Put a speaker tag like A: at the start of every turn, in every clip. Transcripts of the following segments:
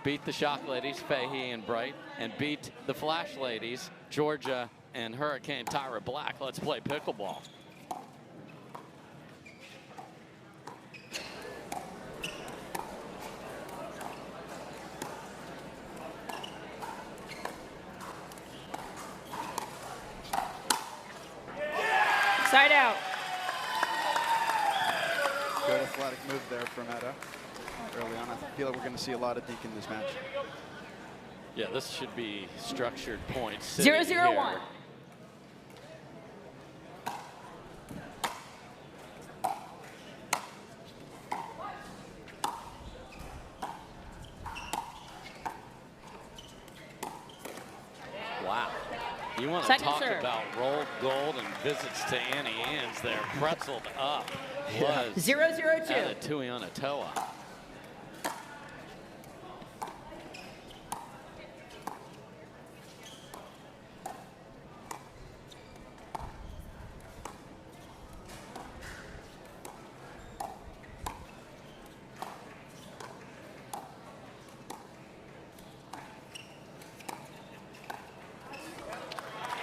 A: beat the Shock Ladies, Fahey and Bright, and beat the Flash Ladies, Georgia and Hurricane Tyra Black. Let's play pickleball.
B: Side out.
C: Good athletic move there from Etta early on. I feel like we're going to see a lot of deke in this match.
A: Yeah, this should be structured points.
B: 0-0-1.
A: Wow. You want to talk about rolled gold and visits to Annie Ann's there. Pretzeled up was
B: 0-0-2.
A: Etta Tuionetoa.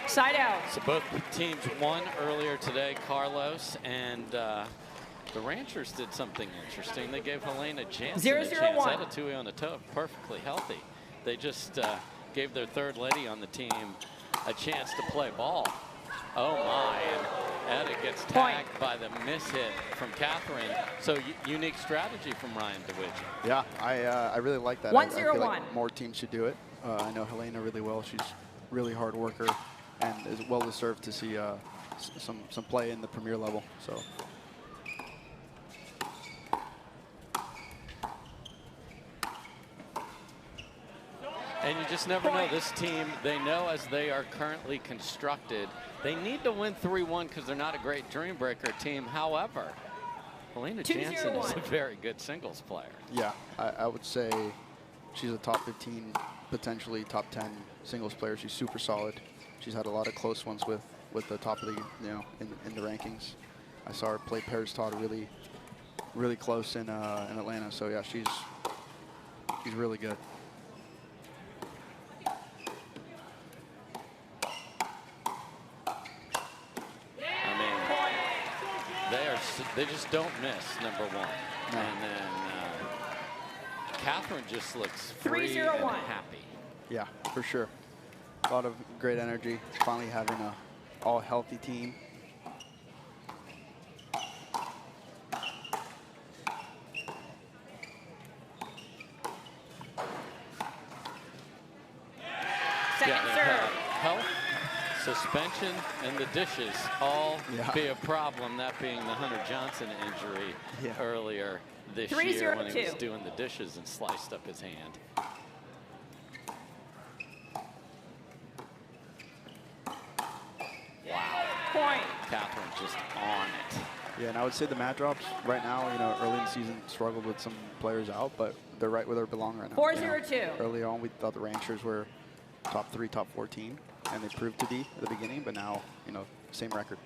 B: Side out.
A: So both teams won earlier today, Carlos, and the Ranchers did something interesting. They gave Helena Jansen a chance. Etta Tuionetoa perfectly healthy. They just gave their third lady on the team a chance to play ball. Oh my, and Etta gets tagged by the miss hit from Catherine. So unique strategy from Ryan DeWidge.
C: Yeah, I really like that.
B: 1-0-1.
C: I feel like more teams should do it. I know Helena really well. She's really hard worker and is well deserved to see some play in the premier level. So.
A: And you just never know. This team, they know as they are currently constructed, they need to win 3-1 because they're not a great Dreambreaker team. However, Helena Jansen is a very good singles player. Yeah,
C: I would say she's a top 15, potentially top 10 singles player. She's super solid. She's had a lot of close ones with the top of the, in the rankings. I saw her play Paris Todd really close in Atlanta. So yeah, she's really good.
A: They just don't miss, number one. No. And then Catherine just looks free and happy.
C: Yeah, for sure. A lot of great energy. Finally having a all healthy team.
B: Second serve.
A: Health, suspension, and the dishes all be a problem, that being the Hunter Johnson injury earlier this year when he was doing the dishes and sliced up his hand. Wow.
B: Point.
A: Catherine just on it.
C: Yeah, and I would say the mat drops right now, early in the season struggled with some players out, but they're right where they belong right now.
B: 4-0-2.
C: Early on, we thought the Ranchers were top 3, top 14, and they proved to be at the beginning, but now, same record.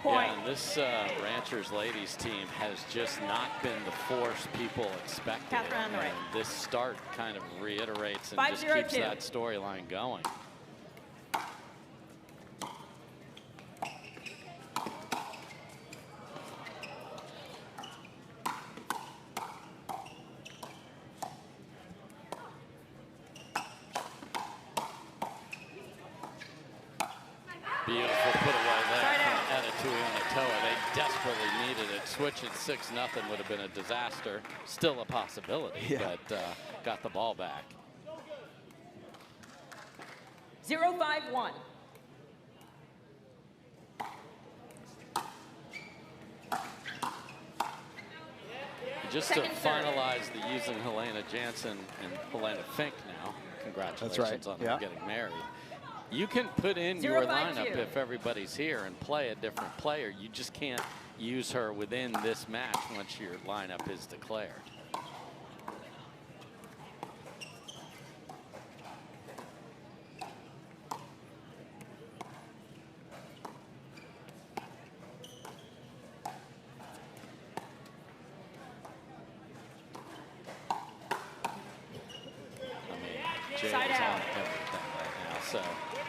A: Yeah, and this Ranchers ladies team has just not been the force people expected. And this start kind of reiterates and just keeps that storyline going. Beautiful put away there from Etta Tuionetoa. They desperately needed it. Switch at 6-0 would have been a disaster. Still a possibility, but got the ball back.
B: 0-5-1.
A: Just to finalize the using Helena Jansen and Helena Fink now. Congratulations on them getting married. You can put in your lineup if everybody's here and play a different player. You just can't use her within this match once your lineup is declared. So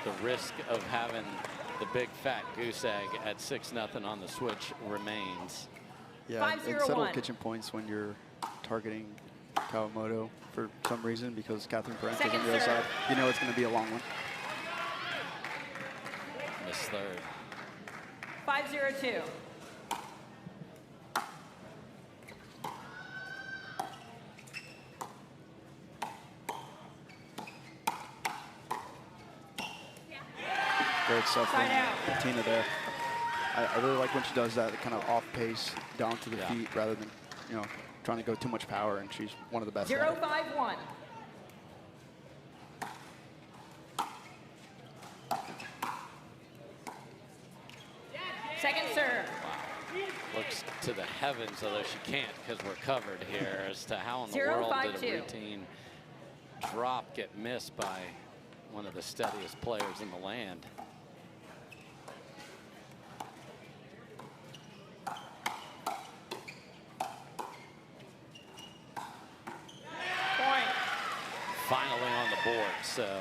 A: the risk of having the big fat goose egg at 6-0 on the switch remains.
C: Yeah, and settle kitchen points when you're targeting Kawamoto for some reason, because Catherine Parenteau on the other side. You know it's going to be a long one.
A: Miss third.
B: 5-0-2.
C: Great stuff from Tina there. I really like when she does that kind of off pace down to the feet rather than, you know, trying to go too much power, and she's one of the best.
B: 0-5-1. Second serve.
A: Wow. Looks to the heavens, although she can't because we're covered here, as to how in the world did a routine drop get missed by one of the steadiest players in the land. Finally on the board, so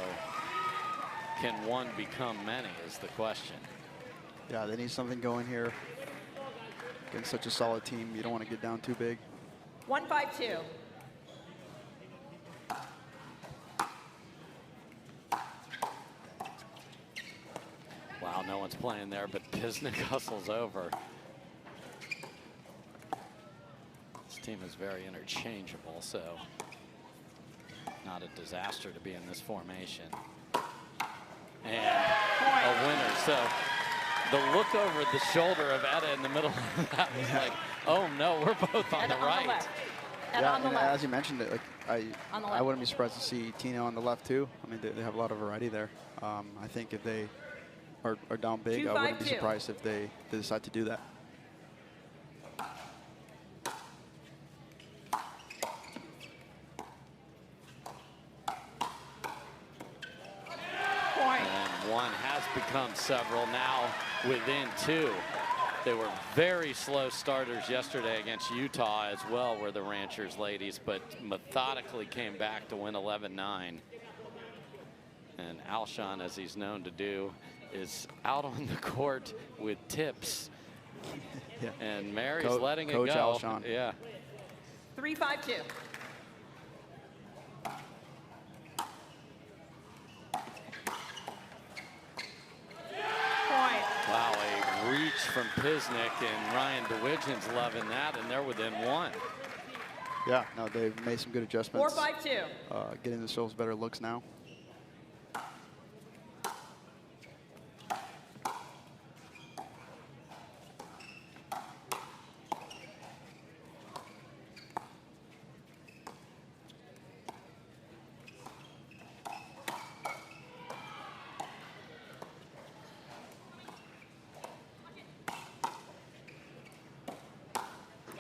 A: can one become many is the question.
C: Yeah, they need something going here. Against such a solid team, you don't want to get down too big.
B: 1-5-2.
A: Wow, no one's playing there, but Pisnik hustles over. This team is very interchangeable, so not a disaster to be in this formation. And a winner. So the look over the shoulder of Etta in the middle of that was like, oh no, we're both on the right.
C: Yeah, and as you mentioned it, like I wouldn't be surprised to see Tina on the left too. I mean, they have a lot of variety there. I think if they are down big, I wouldn't be surprised if they decide to do that.
A: Become several now within two. They were very slow starters yesterday against Utah as well, were the Ranchers ladies, but methodically came back to win 11-9. And Alshon, as he's known to do, is out on the court with tips.
C: Yeah.
A: And Mary's letting
C: Coach
A: it go.
C: Alshon.
A: Yeah.
B: 3-5-2.
A: Wow, a reach from Pisnik, and Ryan DeWittgen's loving that, and they're within one.
C: Yeah, no, they've made some good adjustments.
B: 4-5-2.
C: Getting themselves better looks now.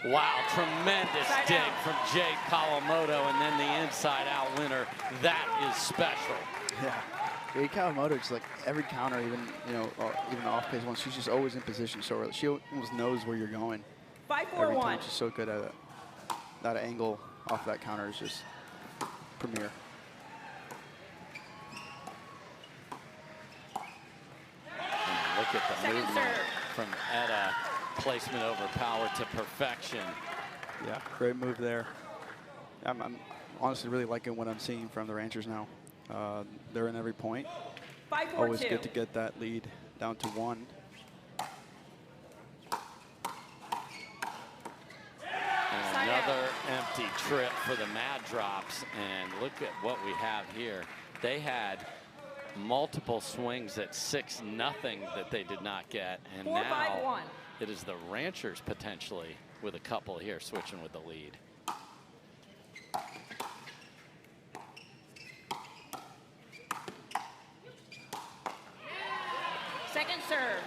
A: Wow, tremendous dig from Jade Kawamoto, and then the inside-out winner. That is special.
C: Yeah, Jade Kawamoto, just like every counter, even even the off-pace ones, she's just always in position. So she almost knows where you're going.
B: 5-4-1.
C: Every time she's so good at it. That angle off that counter is just premier.
A: And look at the movement from Etta. Placement over power to perfection.
C: Yeah, great move there. I'm honestly really liking what I'm seeing from the Ranchers now. They're in every point.
B: 5-4-2.
C: Always good to get that lead down to one.
A: And another empty trip for the Mad Drops. And look at what we have here. They had multiple swings at 6-0 that they did not get. And
B: 4-5-1.
A: It is the Ranchers potentially with a couple here switching with the lead.
B: Second serve.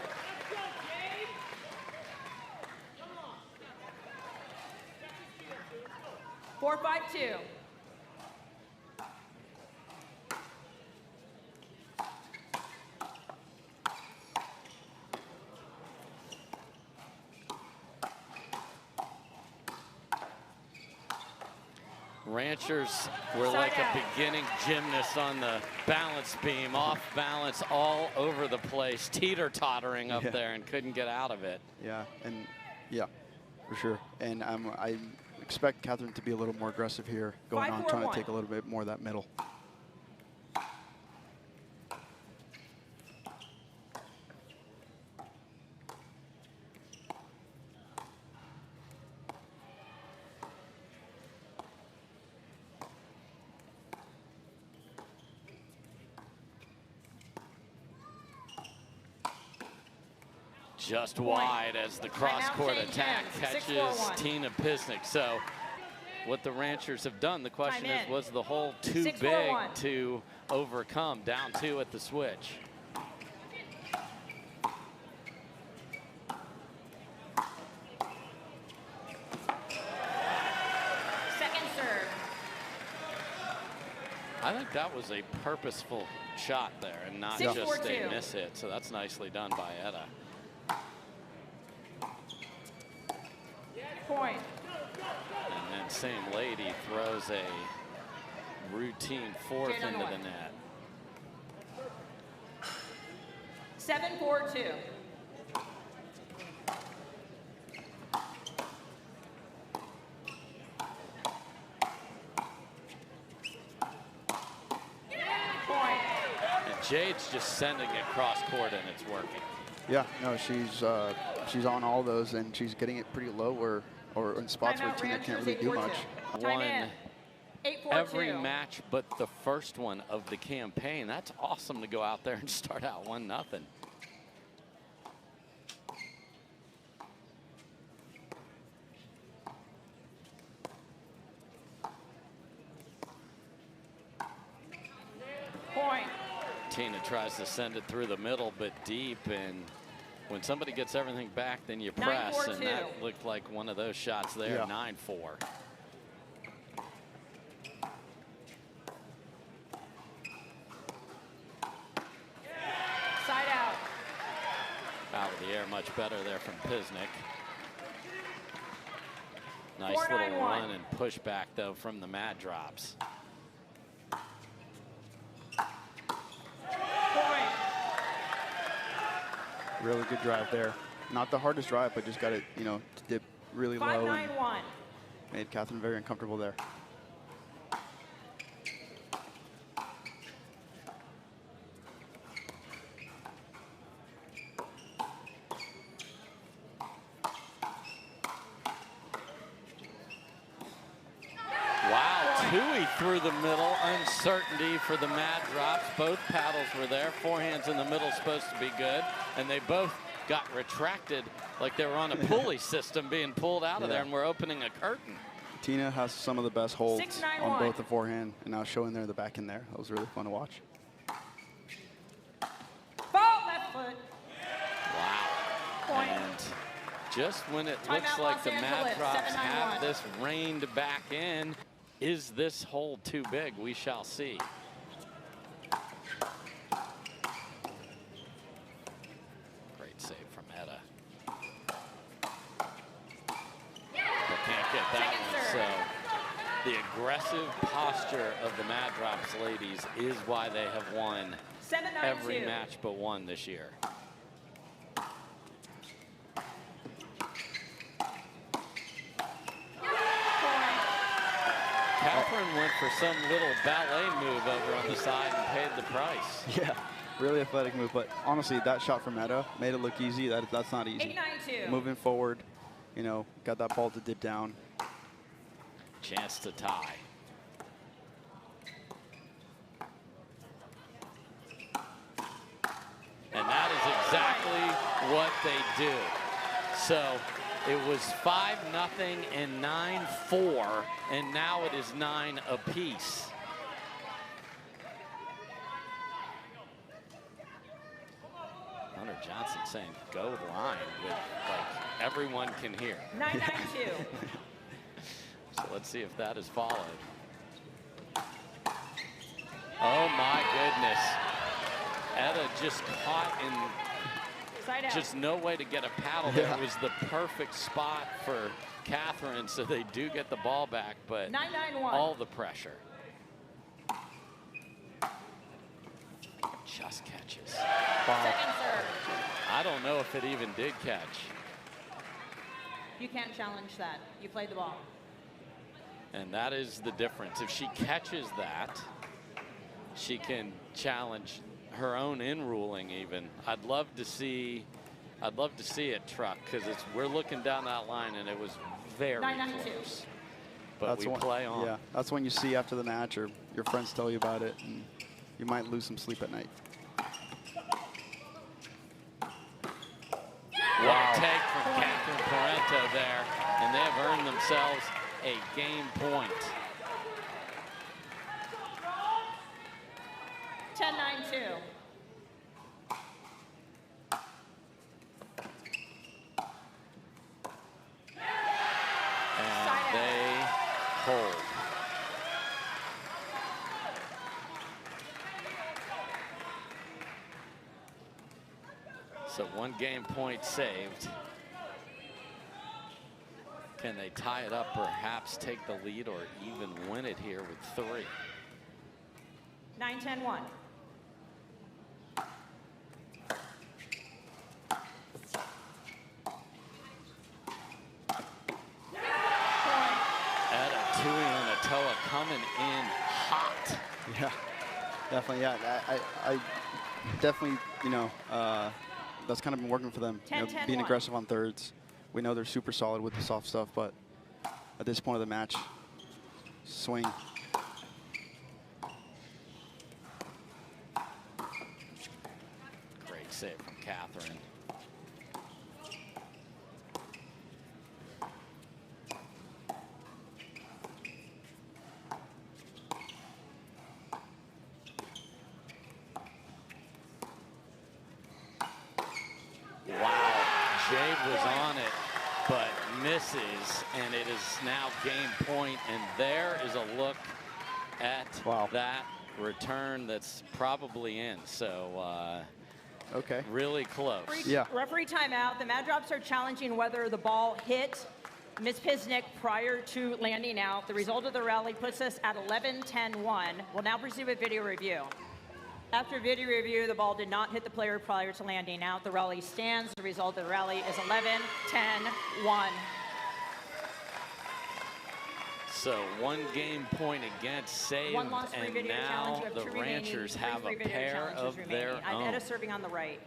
B: Four, 5-2.
A: Ranchers were
B: Side
A: like
B: out.
A: a beginning gymnast on the balance beam, off balance all over the place, teeter-tottering up there and couldn't get out of it.
C: Yeah, and yeah, for sure. And I expect Catherine to be a little more aggressive here, going on, trying to take a little bit more of that middle.
A: Just wide as the cross-court attack catches Tina Pisnik. So what the Ranchers have done, the question is, was the hole too big to overcome? Down 2 at the switch.
B: Second serve.
A: I think that was a purposeful shot there and not just a miss hit. So that's nicely done by Etta.
B: Point.
A: And then same lady throws a routine 4th into the net.
B: 7-4-2. Point.
A: And Jade's just sending it cross court and it's working.
C: Yeah, no, she's on all those and she's getting it pretty low or in spots where Tina can't really do much.
A: Won every match but the first one of the campaign. That's awesome to go out there and start out 1-0.
B: Point.
A: Tina tries to send it through the middle but deep, and when somebody gets everything back, then you press, and that looked like one of those shots there, 9-4.
B: Side out.
A: Out of the air, much better there from Pisnik. Nice little run and push back, though, from the Mad Drops.
C: Really good drive there. Not the hardest drive, but just got it, you know, to dip really low.
B: 5-9-1.
C: Made Catherine very uncomfortable there.
A: Through the middle, uncertainty for the Mad Drops. Both paddles were there. Forehands in the middle supposed to be good, and they both got retracted like they were on a pulley system being pulled out of there, and we're opening a curtain.
C: Tina has some of the best holds on both the forehand, and now showing there the back end there. That was really fun to watch.
B: Ball left foot.
A: Wow.
B: Point.
A: And just when it looks like the Mad Drops have this reined back in, is this hole too big? We shall see. Great save from Etta. But can't get that one. So the aggressive posture of the Mad Drops ladies is why they have won every match but one this year. Catherine went for some little ballet move over on the side and paid the price.
C: Yeah, really athletic move. But honestly, that shot from Etta made it look easy. That's not easy.
B: 8-9-2.
C: Moving forward, you know, got that ball to dip down.
A: Chance to tie. And that is exactly what they do. So it was 5-0 and 9-4, and now it is 9 apiece. Hunter Johnson saying, go line, with like everyone can hear.
B: 9-9-2.
A: So let's see if that is followed. Oh my goodness. Etta just caught in just no way to get a paddle there. It was the perfect spot for Catherine, so they do get the ball back, but
B: 9-9-1.
A: all the pressure. Just catches.
C: Wow.
B: Second serve.
A: I don't know if it even did catch.
B: You can't challenge that. You played the ball.
A: And that is the difference. If she catches that, she can challenge her own in ruling even. I'd love to see it truck, because we're looking down that line and it was very
B: 9-9-2.
A: close. But we play on.
C: Yeah, that's when you see after the match or your friends tell you about it, and you might lose some sleep at night.
A: Wow. Take from Catherine Parenteau there, and they have earned themselves a game point.
B: 10-9-2.
A: And they hold. So 1 game point saved. Can they tie it up, perhaps take the lead, or even win it here with 3?
B: 9-10-1.
A: Etta Tuionetoa coming in hot.
C: Yeah, definitely. Yeah, I definitely, you know, that's kind of been working for them.
B: 10-10-1.
C: Being aggressive on thirds. We know they're super solid with the soft stuff, but at this point of the match, swing.
A: Great save from Catherine. Wow, Jade was on it, but misses, and it is now game point, and there is a look at that return that's probably in. So
C: okay,
A: really close.
B: Referee timeout. The Mad Drops are challenging whether the ball hit Ms. Pisnik prior to landing out. The result of the rally puts us at 11-10-1. We'll now proceed with video review. After video review, the ball did not hit the player prior to landing out. The rally stands. The result of the rally is 11-10-1.
A: So 1 game point against saved,
B: One loss,
A: and
B: video
A: now
B: challenge. You have
A: the
B: 2 remaining.
A: Ranchers
B: 3
A: have a
B: video
A: pair of
B: challenges
A: their
B: remaining.
A: own.
B: Etta serving on the right.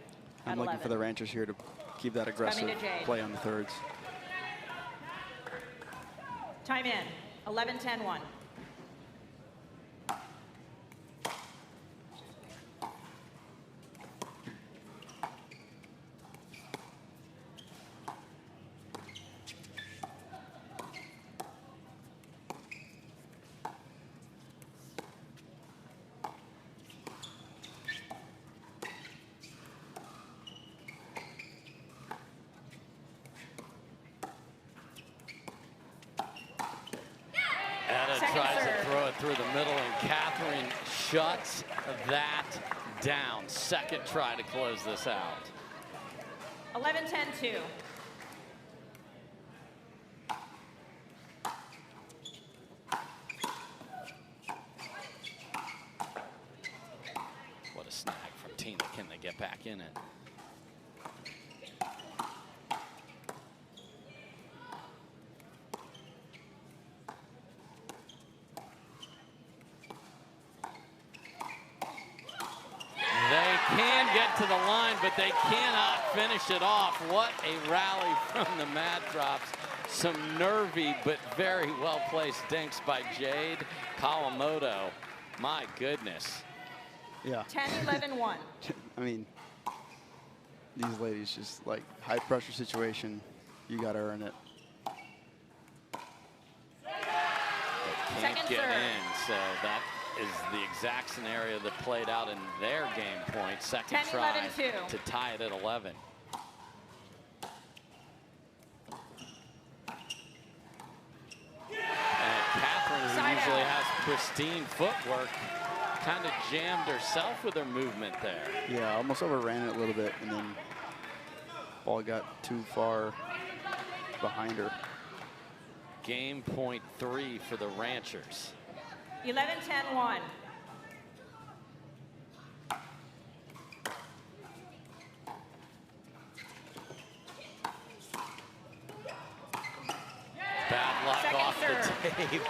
C: I'm looking for the Ranchers here to keep that aggressive play on the thirds.
B: Time in. 11-10-1.
A: Tries to throw it through the middle, and Catherine shuts that down. Second try to close this out.
B: 11-10-2.
A: What a snag from Tina. Can they get back in it? To the line, but they cannot finish it off. What a rally from the Mad Drops. Some nervy but very well placed dinks by Jade Kawamoto. My goodness.
C: Yeah.
B: 10-11-1.
C: I mean, these ladies just like high pressure situation. You got to earn it.
A: They can't get in, so that is the exact scenario that played out in their game point. Second try to tie it at 11. And Catherine, who usually has pristine footwork, kind of jammed herself with her movement there.
C: Yeah, almost overran it a little bit, and then ball got too far behind her.
A: game point 3 for the Ranchers.
B: 11-10-1.
A: Bad luck
B: Second
A: off
B: serve.
A: the tape.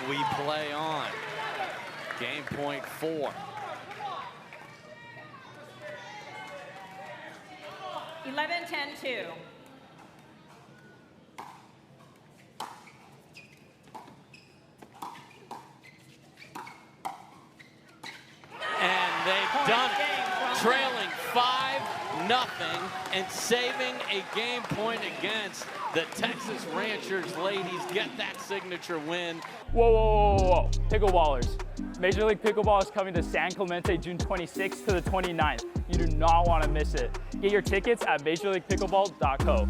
A: We play on. Game point 4.
B: 11-10-2.
A: And they've done it. Trailing 5-0 and saving a game point against the Texas Ranchers ladies. Get that signature win.
D: Whoa, whoa, whoa, whoa, Pickleballers. Major League Pickleball is coming to San Clemente June 26th to the 29th. You do not want to miss it. Get your tickets at majorleaguepickleball.co.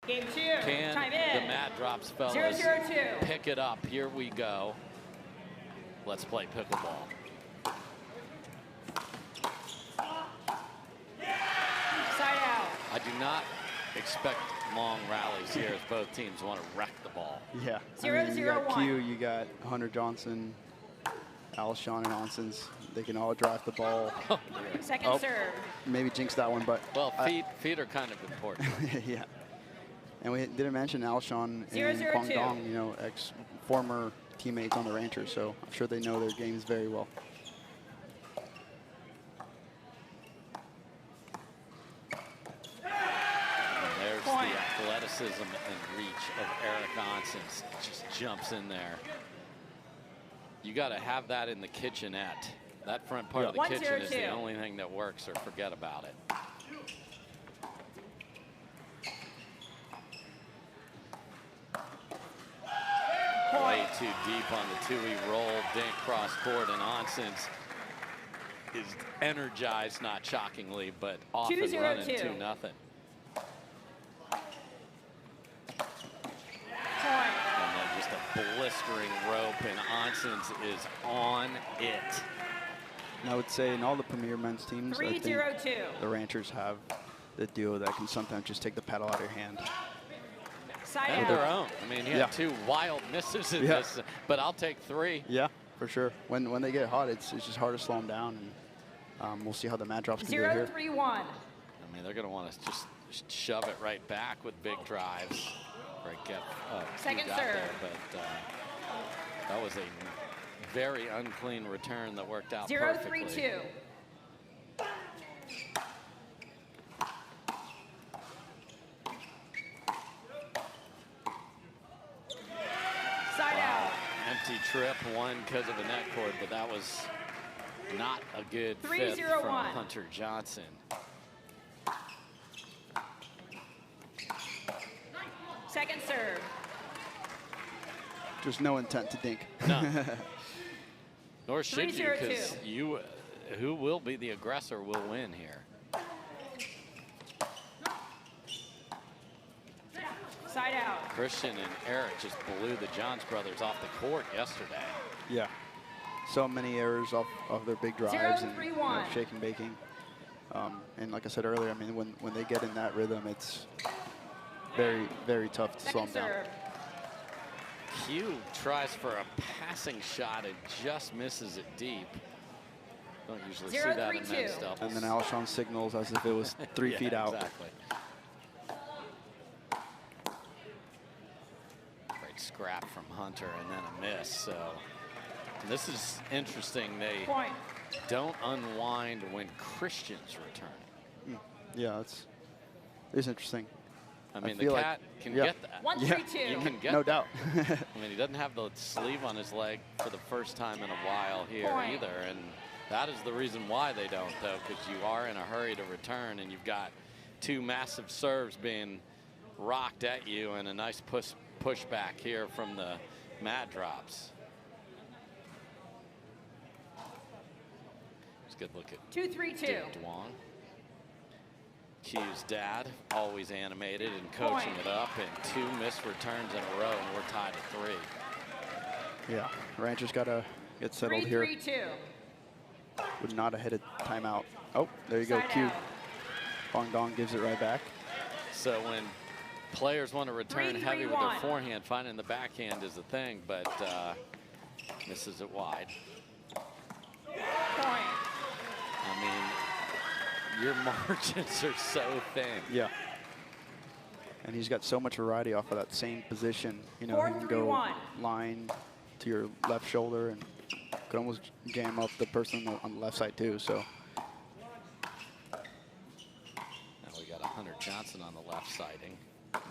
B: Game 2,
A: Can
B: time
A: the
B: in.
A: Mad Drops fellas
B: 0-0-2.
A: pick it up? Here we go. Let's play pickleball.
B: Side out.
A: I do not expect long rallies here as both teams want to wreck the ball.
C: Yeah.
B: 0-0-1.
C: You got Q, you got Hunter Johnson, Alshon, and Oncins. They can all drive the ball.
B: Second serve.
C: Maybe jinx that one, but
A: Well, feet are kind of important.
C: yeah. And we didn't mention Alshon
B: 0-0-2.
C: and Quang Duong, you know, former teammates on the Ranchers, so I'm sure they know their games very well.
A: And there's the athleticism and reach of Eric Oncins. Just jumps in there. You got to have that in the kitchenette. That front part of the kitchen is the only thing that works, or forget about it. Way too deep on the two-way roll, dink cross court, and Oncins is energized, not shockingly, but off and running 2-0. And then just a blistering rope, and Oncins is on it.
C: And I would say in all the premier men's teams, I think
B: 3-0-2.
C: the Ranchers have the duo that can sometimes just take the paddle out of your hand.
B: Side
A: And
B: out.
A: their own. I mean, he had 2 wild misses in this, but I'll take 3.
C: Yeah, for sure. When they get hot, it's just hard to slow them down, and we'll see how the Mad Drops can do it here.
B: 0-3-1.
A: I mean, they're going to want to just shove it right back with big drives. Right, get
B: Second
A: got
B: serve.
A: there, but that was a very unclean return that worked out perfectly.
B: 0-3-2. Side out.
A: Empty trip, one because of a net cord, but that was not a good fit
B: 3-0-1.
A: from Hunter Johnson.
B: Second serve.
C: Just no intent to dink.
A: No. Nor should you,
B: 3-0-2.
A: because who will be the aggressor will win here.
B: Side out.
A: Christian and Eric just blew the Johns brothers off the court yesterday.
C: Yeah. So many errors off of their big drives and
B: 0-3-1.
C: shake and baking. And like I said earlier, I mean, when they get in that rhythm, it's very, very tough to slow them down.
B: Serve.
A: Q tries for a passing shot and just misses it deep. Don't usually see that in men's doubles.
C: And then Alshon signals as if it was 3 feet out.
A: Exactly. Great scrap from Hunter and then a miss. So this is interesting. They don't unwind when Christian's returning.
C: Yeah, it's interesting.
A: I mean, the cat can get that.
B: 1-3-2.
A: You can get
C: no
A: that.
C: doubt.
A: I mean, he doesn't have the sleeve on his leg for the first time in a while here either. And that is the reason why they don't, though, because you are in a hurry to return and you've got 2 massive serves being rocked at you and a nice pushback here from the Mad Drops. Just a good look at
B: 2-3-2.
A: Jade Duong. Q's dad, always animated and coaching it up, and 2 missed returns in a row, and we're tied at 3.
C: Yeah, Ranchers got to get settled
B: 3-3-2.
C: here. Would not have hit a timeout. Oh, there you go, Q. Quang Duong gives it right back.
A: So when players want to return heavy with their
B: 3-3-1.
A: forehand. Finding the backhand is the thing, but misses it wide.
B: Point.
A: I mean, your margins are so thin.
C: Yeah. And he's got so much variety off of that same position. You know, he can go
B: 4-3-1.
C: line to your left shoulder and could almost jam up the person on the left side too. So
A: Now we got a Hunter Johnson on the left siding.
B: Point.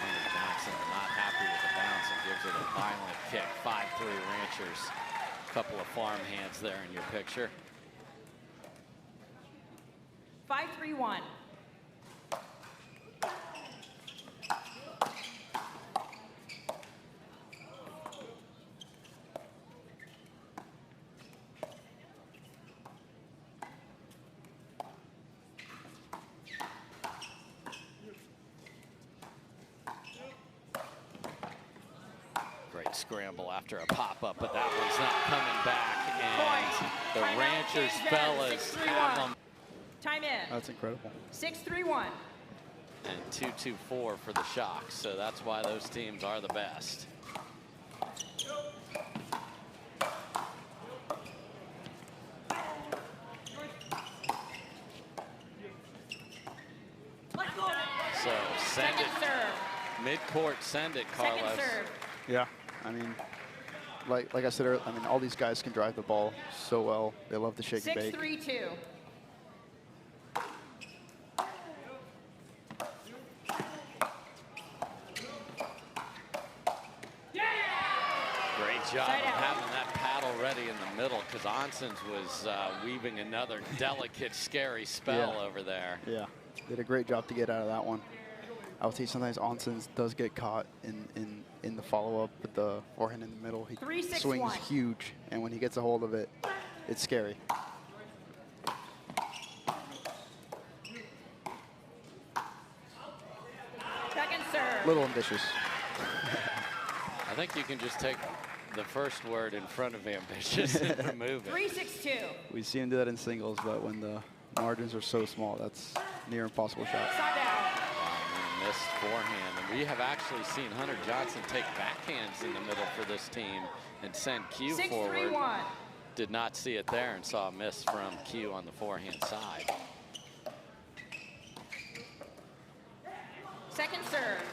A: Hunter Johnson not happy with the bounce and gives it a violent kick. 5-3 Ranchers. Couple of farm hands there in your picture.
B: 5-3-1.
A: Great scramble after a pop-up, but that one's not coming back. And the
B: Timeout,
A: Ranchers
B: James
A: fellas
B: Bennett,
A: have
B: 6-3-1.
A: them.
B: Time in.
C: that's incredible.
B: 6-3-1.
A: And 2-2-4 for the Shocks, so that's why those teams are the best. So send
B: Second
A: it,
B: serve.
A: mid-court, send it, Carlos.
B: Second serve.
C: Yeah, I mean, like I said earlier, I mean, all these guys can drive the ball so well. They love to shake and bake.
B: 6-3-2.
A: Great job
B: Side
A: of
B: out.
A: having that paddle ready in the middle, because Oncins was weaving another delicate, scary spell
C: Yeah.
A: over there.
C: Yeah, did a great job to get out of that one. I would say sometimes Oncins does get caught in the follow-up with the forehand in the middle. He
B: 3-6-1.
C: swings huge, and when he gets a hold of it, it's scary.
B: Second serve.
C: Little ambitious.
A: I think you can just take the first word in front of ambitious and remove it.
B: 3-6-2.
C: We see him do that in singles, but when the margins are so small, that's near impossible shot.
B: Side out.
A: And a missed forehand. And we have actually seen Hunter Johnson take backhands in the middle for this team and send Q forward.
B: 6-3-1.
A: Did not see it there and saw a miss from Q on the forehand side.
B: Second serve.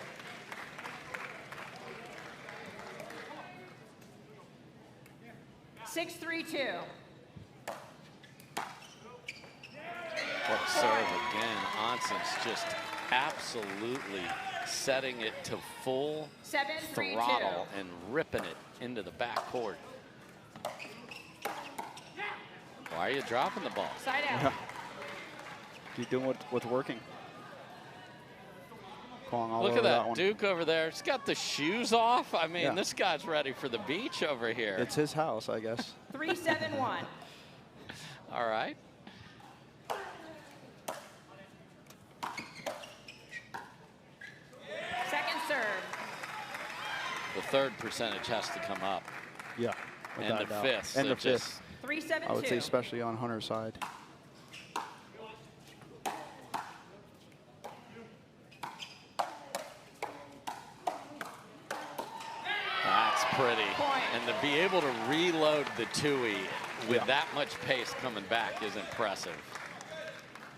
B: Six, 3-2.
A: What a serve again. Oncins just absolutely setting it to full
B: 7-3-2.
A: throttle and ripping it into the backcourt. Why are you dropping the ball?
B: Side out.
C: Keep doing what's working. Quang all
A: Look
C: over
A: at that
C: one.
A: Duke over there. He's got the shoes off. I mean,
C: Yeah.
A: this guy's ready for the beach over here.
C: It's his house, I guess.
B: 3-7-1.
A: All right.
B: Second serve.
A: The third percentage has to come up.
C: Yeah.
A: And
C: without
A: the
C: a doubt.
A: fifth.
C: And
A: so
C: the
A: just
C: fifth.
B: 3-7-2.
C: I would say especially on Hunter's side.
A: That's pretty.
B: Point.
A: And to be able to reload the Tui with
C: Yeah.
A: that much pace coming back is impressive.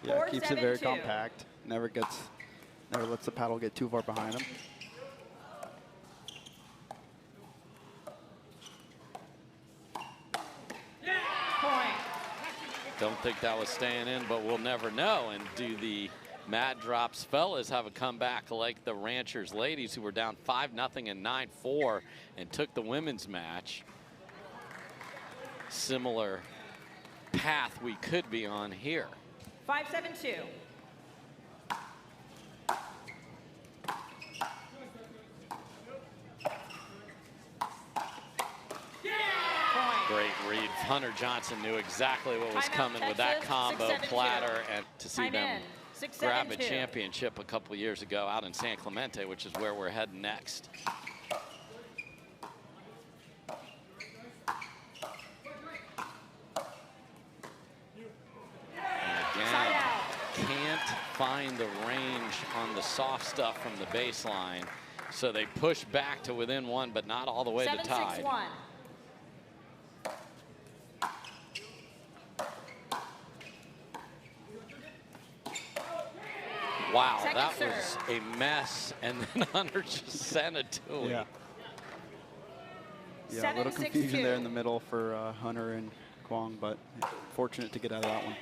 C: Yeah,
B: 4,
C: keeps it very
B: 7-2.
C: compact. Never lets the paddle get too far behind him.
B: Point.
A: Don't think that was staying in, but we'll never know. And do the Mad Drops fellas have a comeback like the Ranchers ladies, who were down 5-0 and 9-4 and took the women's match? Similar path we could be on here.
B: 5-7-2. Point.
A: Great read. Hunter Johnson knew exactly what was
B: Timeout,
A: coming with that
B: Texas,
A: combo
B: 6-7-2.
A: platter, and to see
B: Time
A: them
B: in. 6-7-2.
A: grab a championship a couple years ago out in San Clemente, which is where we're heading next. And the range on the soft stuff from the baseline. So they push back to within 1, but not all the way to tied.
B: 7-6-1.
A: Wow,
B: Second
A: that
B: serve.
A: was a mess, and then Hunter just sent it to him.
C: Yeah. Yeah, a little
B: 7-6-2.
C: confusion there in the middle for Hunter and Quang, but fortunate to get out of that one.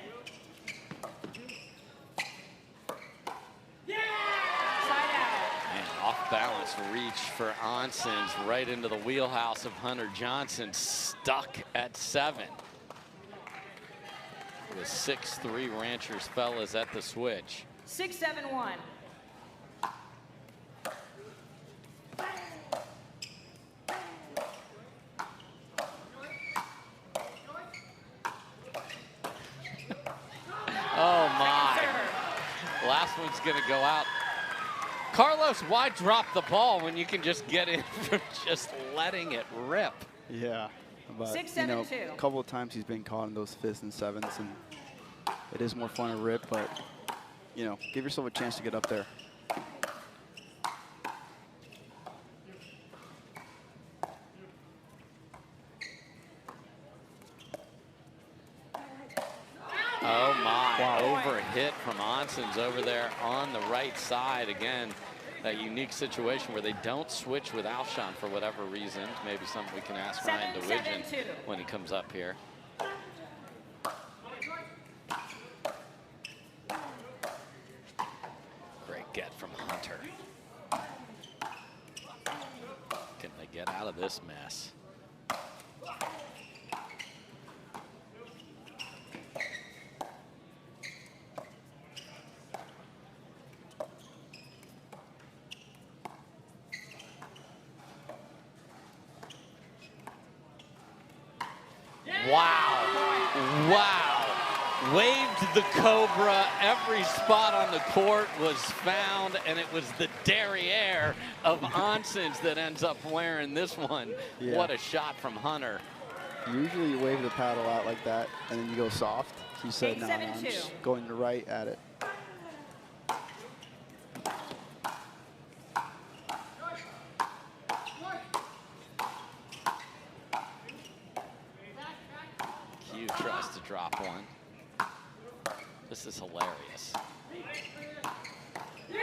B: Side out.
A: And off balance reach for Oncins right into the wheelhouse of Hunter Johnson, stuck at 7. The 6'3" Ranchers fellas at the switch.
B: 6-7-1.
A: Oh my. Last one's gonna go out. Carlos, why drop the ball when you can just get in from just letting it rip?
C: Yeah, but
B: 6-7-2.
C: a couple of times he's been caught in those 5th and 7ths, and it is more fun to rip, but give yourself a chance to get up there.
A: Oh my,
C: Wow.
A: over hit from Oncins over there on the right side. Again, that unique situation where they don't switch with Alshon for whatever reason. Maybe something we can ask Ryan
B: 7-7-2.
A: DeWidgeon when he comes up here. Great get from Hunter. Can they get out of this mess? Wow. Wow. Waved the Cobra. Every spot on the court was found, and it was the derriere of Oncins that ends up wearing this one.
C: Yeah.
A: What a shot from Hunter.
C: Usually you wave the paddle out like that, and then you go soft. He said, no, I'm
B: 8-7-2.
C: just going right at it.
A: Q tries to drop one. This is hilarious. And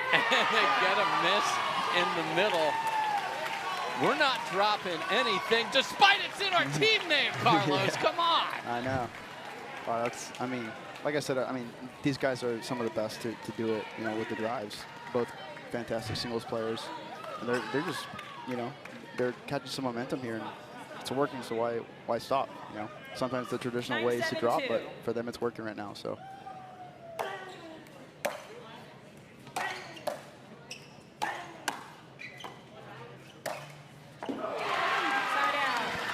A: they get a miss in the middle. We're not dropping anything, despite it's in our team name, Carlos.
C: Yeah.
A: Come on.
C: I know. Wow, like I said, these guys are some of the best to do it, with the drives. Both fantastic singles players. And they're just, they're catching some momentum here, and it's working, so why stop, Sometimes the traditional way is to drop, but for them it's working right now, so.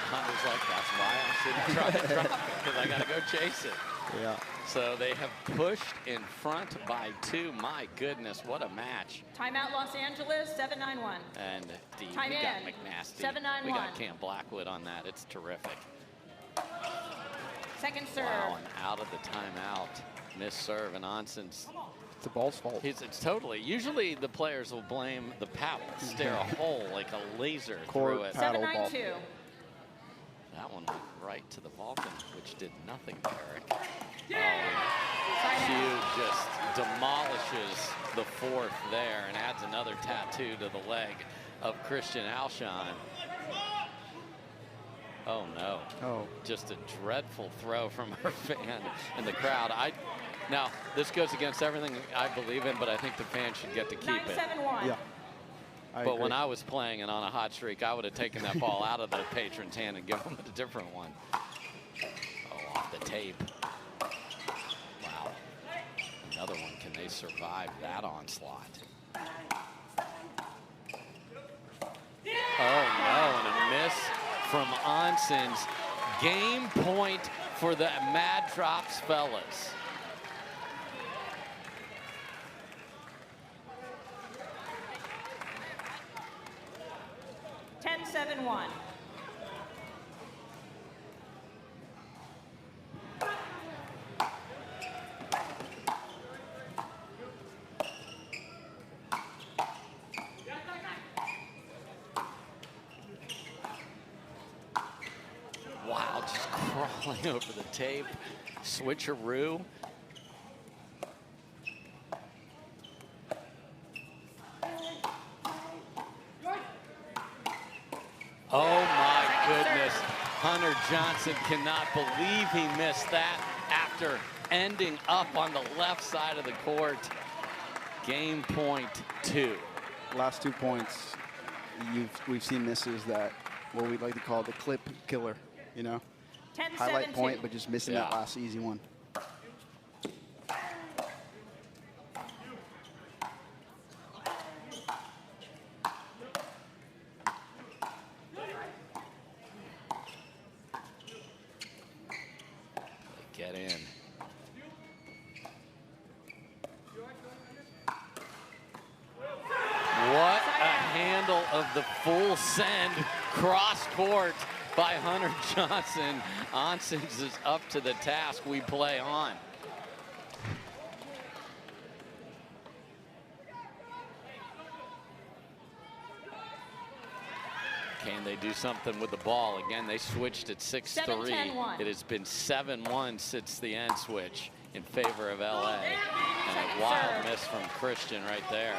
A: Hunter's like, that's why I shouldn't try to drop it, because I got to go chase it.
C: Yeah.
A: So they have pushed in front by 2. My goodness, what a match.
B: Timeout Los Angeles, 7-9-1.
A: And we
B: Time
A: got
B: in.
A: McNasty.
B: 7-9-1.
A: We got Cam Blackwood on that. It's terrific.
B: Second serve.
A: Wow, and out of the timeout. Missed serve, and Oncins.
C: It's the ball's fault.
A: It's totally. Usually the players will blame the paddle. Stare a hole like a laser
C: Court
A: through it.
C: paddle ball.
B: 7-9-2.
A: That one went right to the Vulcan, which did nothing to Eric. Oh,
B: Side
A: Q
B: out.
A: just demolishes the 4th there and adds another tattoo to the leg of Christian Alshon. Oh no.
C: Oh.
A: Just a dreadful throw from her fan in the crowd. Now, this goes against everything I believe in, but I think the fans should get to keep it.
B: 9-7-1.
C: Yeah.
A: But when I was playing and on a hot streak, I would have taken that ball out of the patron's hand and given him a different one. Oh, off the tape. Wow. Another one. Can they survive that onslaught? Oh, no, and a miss from Oncins. Game point for the Mad Drops fellas.
B: Ten, 7-1.
A: Playing over the tape, switcheroo. Oh my goodness, Hunter Johnson cannot believe he missed that after ending up on the left side of the court. Game point 2.
C: Last 2 points, we've seen misses that what we like to call the clip killer, you know?
B: 10-17.
C: Highlight point, but just missing that last easy one.
A: Get in. What a handle of the full send cross court by Hunter Johnson. Oncins is up to the task. We play on. Can they do something with the ball? Again, they switched at 6-3. It has been 7-1 since the end switch in favor of LA. And a wild miss from Christian right there.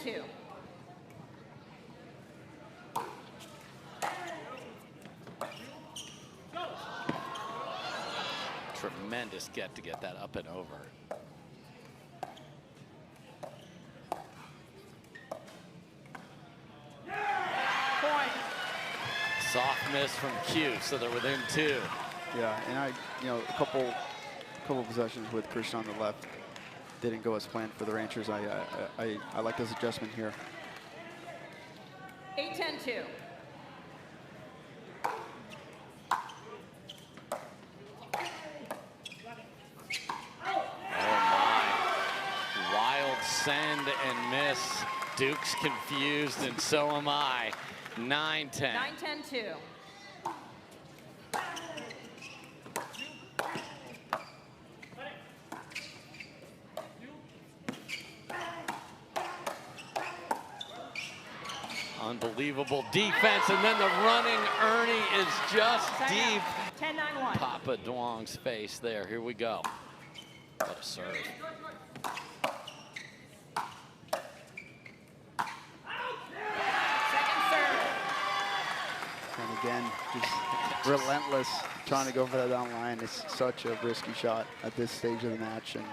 B: Two.
A: Tremendous get to get that up and over.
B: Point.
A: Soft miss from Q, so they're within 2.
C: Yeah, and a couple possessions with Christian on the left didn't go as planned for the Ranchers. I like this adjustment here.
B: 8-10-2.
A: Send and miss. Duke's confused, and so am I. 9-10.
B: 9-10-2.
A: Unbelievable defense, and then the running Ernie is just deep.
B: 10-9-1.
A: Papa Duong's face there. Here we go. What a serve.
C: Again, just relentless, trying to go for that down line. It's such a risky shot at this stage of the match. And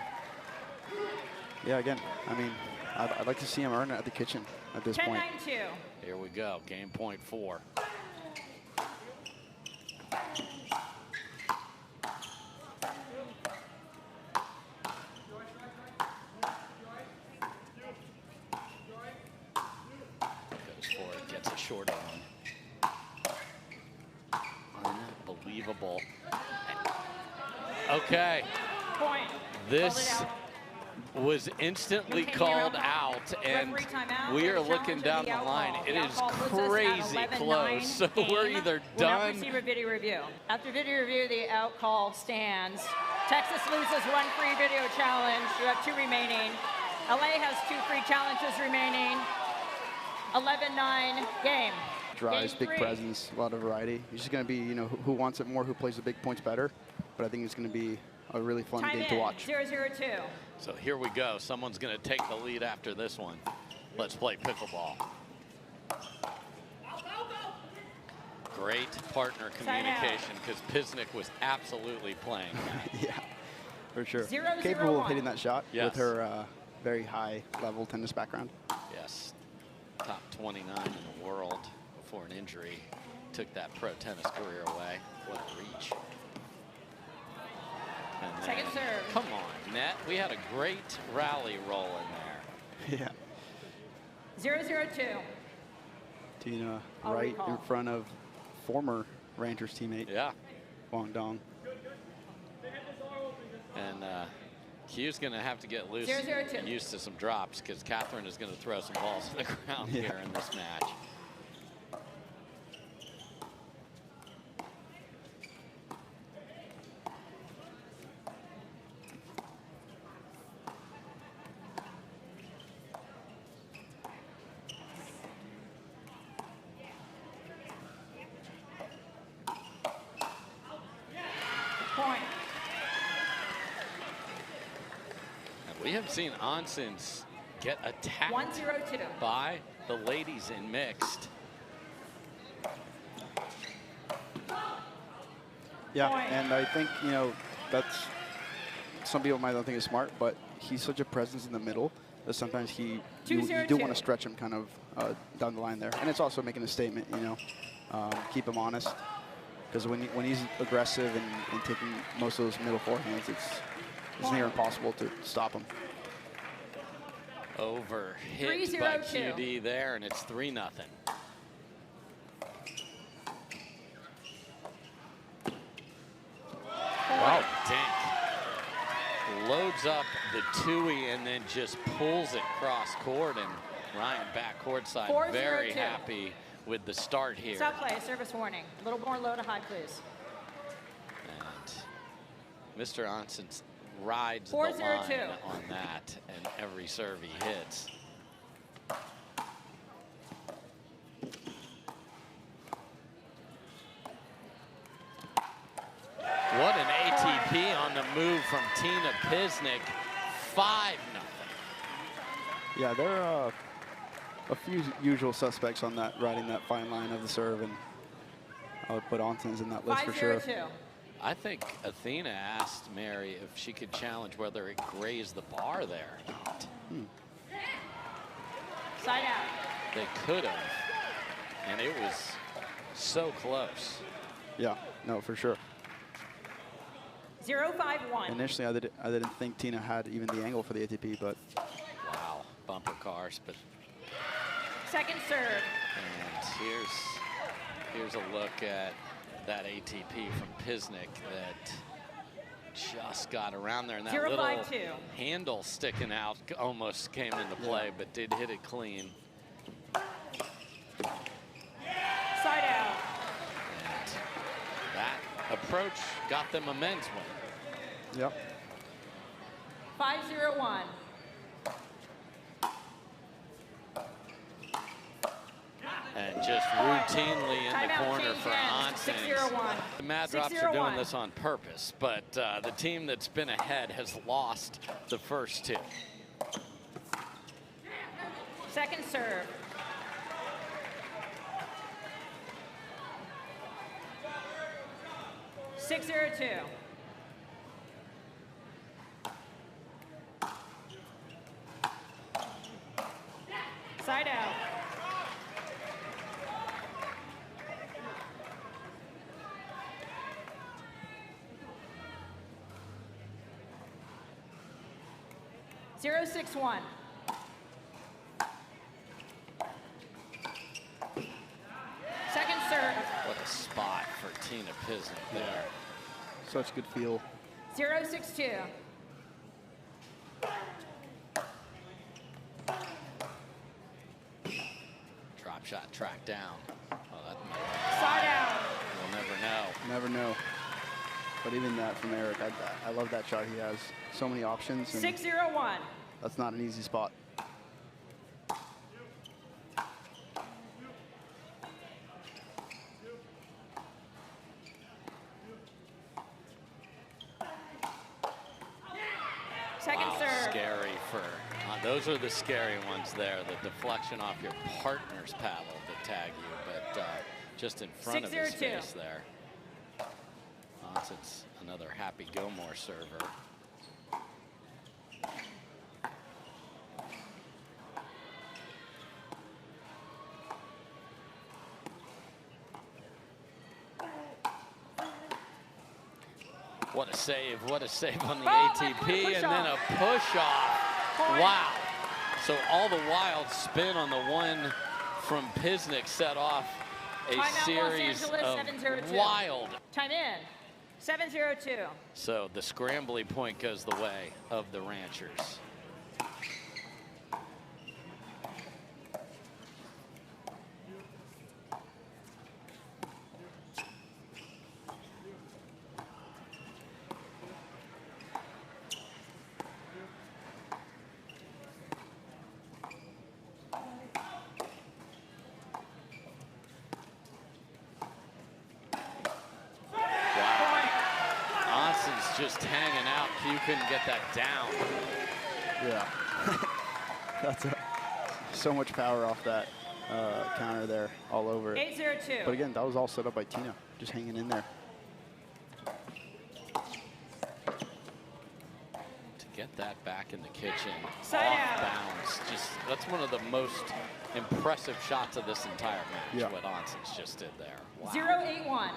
C: yeah, again, I mean, I'd like to see him earn it at the kitchen at this point.
B: 10-9-2.
A: Here we go, game point 4. Goes for it, gets a short on. Unbelievable. Okay.
B: Point.
A: This was instantly called out, and we are looking down the line. It is crazy close. So we're either done.
B: Receive a video review. After video review, the out call stands. Texas loses 1 free video challenge. You have 2 remaining. LA has 2 free challenges remaining. 11-9 game.
C: Drives, big presence, a lot of variety. He's just going to be, who wants it more, who plays the big points better. But I think it's going to be a really fun game to watch.
B: 0-0-2.
A: So here we go. Someone's going to take the lead after this one. Let's play pickleball. Great partner communication, because Pisnik was absolutely playing that.
C: Yeah, for sure.
B: 0-0-1.
C: Capable of hitting that shot
A: Yes.
C: with her very high level tennis background.
A: Yes, top 29 in the world before an injury took that pro tennis career away. What a reach. And then,
B: Second serve.
A: Come on, net. We had a great rally roll in there.
C: Yeah.
B: 0-0-2.
C: Tina right in front of former Rangers teammate.
A: Yeah.
C: Quang Duong.
A: And Q's going to have to get loose
B: 0-0-2.
A: and used to some drops, because Catherine is going to throw some balls to the ground here in this match. We have seen Oncins get attacked
B: 1-0-2
A: by the ladies in mixed.
C: Yeah, and I think, you know, that's, some people might not think it's smart, but he's such a presence in the middle that sometimes you do want to stretch him kind of down the line there. And it's also making a statement, you know, keep him honest. Because when he's aggressive and taking most of those middle forehands, it's near impossible to stop him.
A: Over hit by QD there, and it's 3-0. Wow, dink. Loads up the Tui and then just pulls it cross court, and Ryan back court side very happy with the start here.
B: Stop play, service warning. A little more low to high, please.
A: And Mr. Oncins rides the line on that, and every serve he hits. What an ATP on the move from Tina Pisnik. 5-0.
C: Yeah, there are a few usual suspects on that, riding that fine line of the serve, and I would put Oncins in that list for sure.
A: I think Athena asked Mary if she could challenge whether it grazed the bar there or not.
B: Side out.
A: They could have, and it was so close.
C: Yeah, no, for sure.
B: 0-5-1.
C: Initially, I didn't think Tina had even the angle for the ATP, but
A: wow, bumper cars. But
B: second serve.
A: And here's a look at that ATP from Pisnik that just got around there, and that little handle sticking out almost came into play, but did hit it clean.
B: Side out.
A: And that approach got them a men's win.
C: Yep.
B: 5-0-1.
A: And just routinely in the corner for Oncins. The Mad Drops are doing this on purpose, but the team that's been ahead has lost the first two.
B: Second serve. (6-0-2). Side out. Zero, 6-1. Second serve.
A: What a spot for Tina Pisnik there.
C: Such good feel.
B: 0-6-2.
A: Drop shot tracked down. Oh, that
B: side out.
A: We'll never know.
C: Never know. But even that from Eric, I love that shot. He has so many options.
B: 6-0-1.
C: That's not an easy spot.
B: Second serve.
A: Scary for, those are the scary ones there. The deflection off your partner's paddle to tag you, but just in front of his face there. It's another Happy Gilmore server. What a save on the ATP, and then a push off. Wow. So all the wild spin on the one from Pisnik set off a series of wild.
B: Time in. 7-0-2.
A: So the scrambly point goes the way of the Ranchers. Just hanging out. Q couldn't get that down.
C: Yeah. That's so much power off that counter there, all over it.
B: 8-0-2.
C: But again, that was all set up by Tina, just hanging in there.
A: To get that back in the kitchen,
B: Side
A: off
B: out.
A: bounds, that's one of the most impressive shots of this entire match,
C: Yeah.
A: what Oncins just did there. Wow.
B: 0-8-1.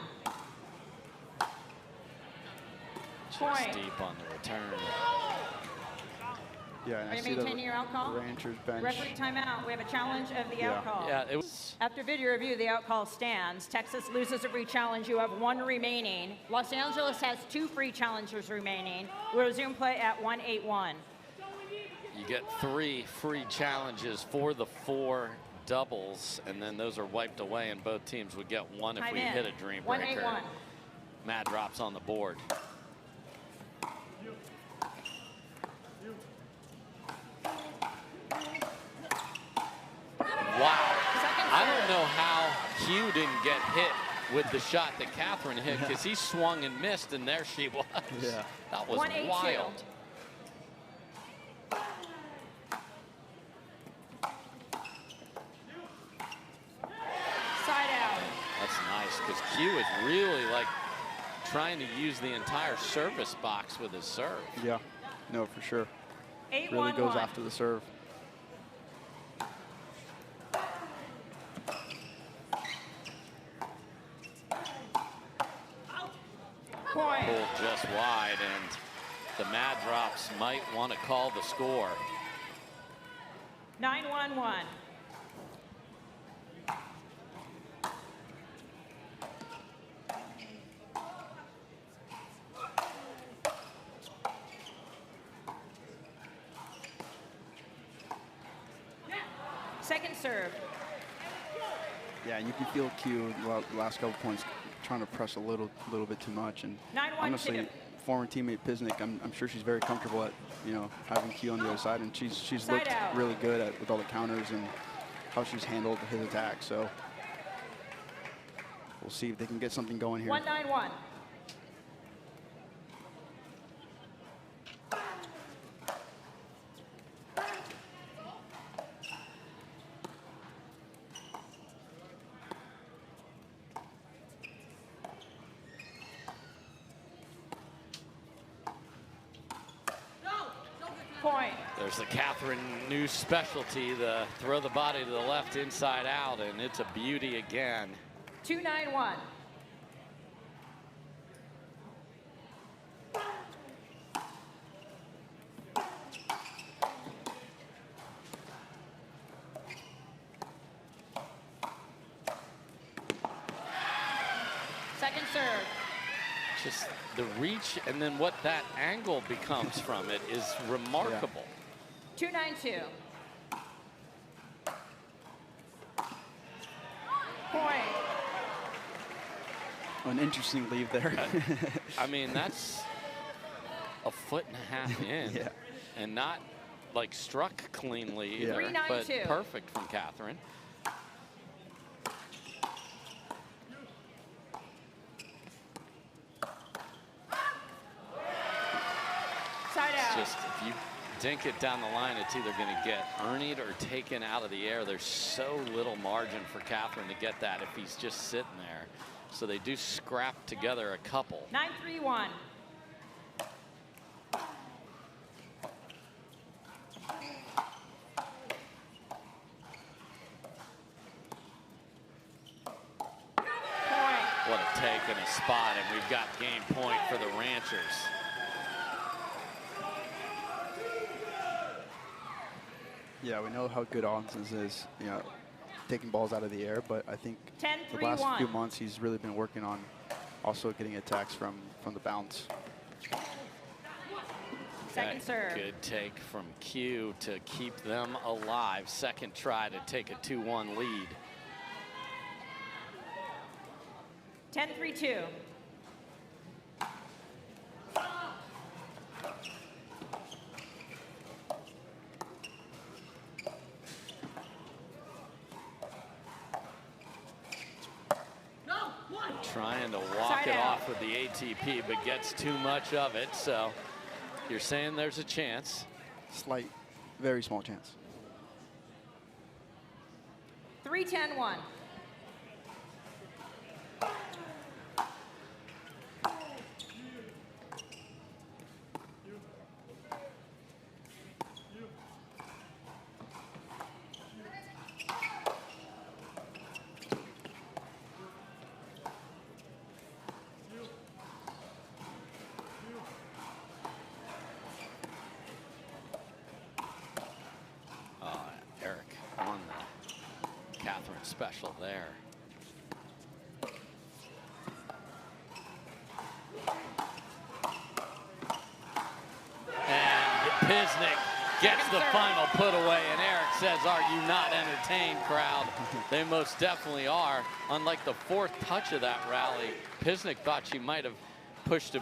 A: Just
B: Point.
A: deep on the return.
C: Yeah, and
B: Are
C: I
B: you
C: see
B: maintaining your out call?
C: the Ranchers bench.
B: Referee timeout. We have a challenge of the
C: Yeah.
B: out call.
A: Yeah, it was.
B: After video review, the out call stands. Texas loses a free challenge. You have 1 remaining. Los Angeles has 2 free challenges remaining. We'll resume play at 1-8-1.
A: You get 3 free challenges for the 4 doubles, and then those are wiped away, and both teams would get 1 if
B: Time
A: we
B: in.
A: hit a Dreambreaker.
B: 1-8-1.
A: Mad drops on the board. Wow. I don't know how Q didn't get hit with the shot that Catherine hit, because he swung and missed, and there she was.
C: Yeah.
A: That was
B: 1-8-2.
A: wild.
B: Side out.
A: That's nice, because Q is really like trying to use the entire service box with his serve.
C: Yeah, no, for sure.
B: 8-1-1.
C: Really goes after the serve.
B: Point.
A: Pulled just wide, and the Mad Drops might want to call the score.
B: 9-1-1. Second serve.
C: Yeah, and you can feel Q the last couple points trying to press a little bit too much. And
B: 9-1-2.
C: honestly, former teammate Pisnik, I'm sure she's very comfortable at having Q on the other side, and she's
B: Side
C: looked
B: out.
C: really good with all the counters and how she's handled his attack. So we'll see if they can get something going here.
B: 1-9-1. Point.
A: There's the Catherine new specialty, the throw the body to the left inside out, and it's a beauty again.
B: 2-9-1. Second serve.
A: Just the reach, and then what that angle becomes from it is remarkable.
B: 2-9-2. Point.
C: An interesting leave there.
A: I mean, that's a 1.5 feet in,
C: Yeah.
A: and not like struck cleanly either,
B: Yeah.
A: but
B: 3-9-2.
A: perfect from Catherine.
B: Side out.
A: Just if you dink it down the line, it's either going to get earned or taken out of the air. There's so little margin for Catherine to get that if he's just sitting there. So they do scrap together a couple.
B: 9-3-1. Point.
A: What a take and a spot, and we've got game point for the Ranchers.
C: Yeah, we know how good Oncins is, taking balls out of the air, but I think
B: 10-3-1.
C: the last few months he's really been working on also getting attacks from the bounce.
B: Second
A: Okay,
B: serve.
A: good take from Q to keep them alive. Second try to take a 2-1 lead.
B: 10-3-2.
A: Trying to walk
B: Side
A: it
B: out.
A: off with the ATP, but gets too much of it. So you're saying there's a chance.
C: Slight, very small chance.
B: 3-10-1.
A: Special there. And Pisnik gets the final put away, and Eric says, "Are you not entertained, crowd?" They most definitely are. Unlike the fourth touch of that rally, Pisnik thought she might have pushed a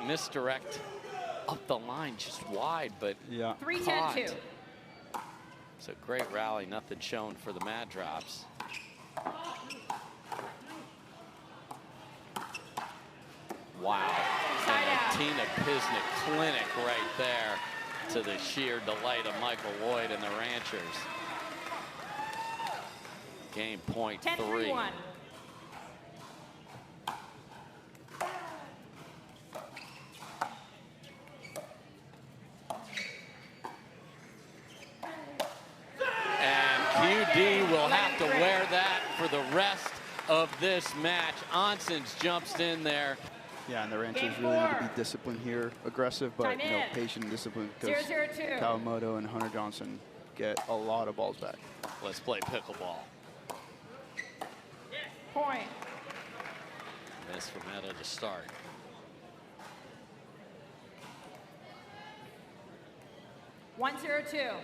A: misdirect up the line just wide, but
C: yeah.
B: 3-10-2.
A: It's a great rally, nothing shown for the Mad Drops. Wow. And a Tina Pisnik clinic right there, to the sheer delight of Michael Lloyd and the Ranchers. Game point 3.
B: 10-3-1.
A: And QD will have to wear that for the rest of this match. Oncins jumps in there.
C: Yeah, and the Ranchers really need to be disciplined here, aggressive, but patient and disciplined, because Kawamoto and Hunter Johnson get a lot of balls back.
A: Let's play pickleball.
B: Point.
A: Miss from Etta to start.
B: One, 0-2.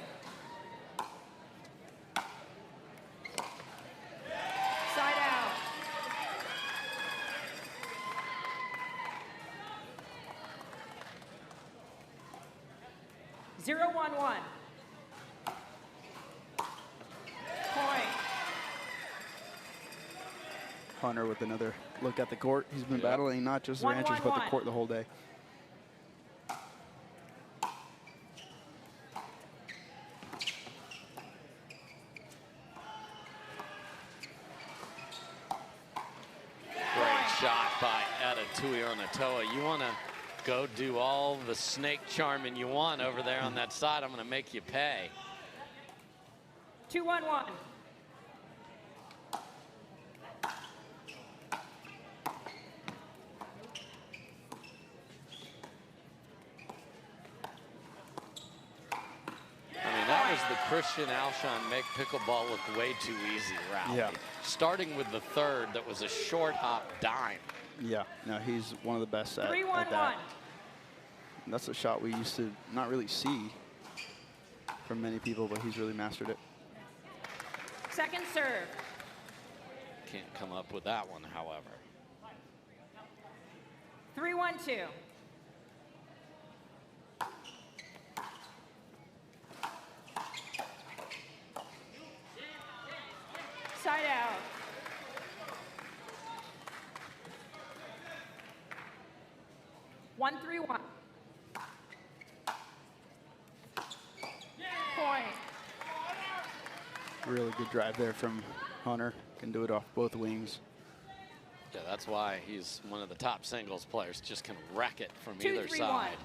B: Side out. Zero, 1-1. Point.
C: Hunter with another look at the court. He's been battling not just the Ranchers, but the court the whole day.
A: Great shot by Etta Tuionetoa. You want to go do all the snake charming you want over there on that side. I'm going to make you pay.
B: 2-1-1.
A: That was the Christian Alshon make pickleball look way too easy rally.
C: Yeah.
A: Starting with the third, that was a short hop dime.
C: Yeah, no, he's one of the best at
B: 3-1-1.
C: that. And that's a shot we used to not really see from many people, but he's really mastered it.
B: Second serve.
A: Can't come up with that one, however.
B: 3-1-2. Side out. One, 3-1. Point.
C: Really good drive there from Hunter. Can do it off both wings.
A: Yeah, that's why he's one of the top singles players. Just can wreck it from
B: 2,
A: either
B: 3,
A: side.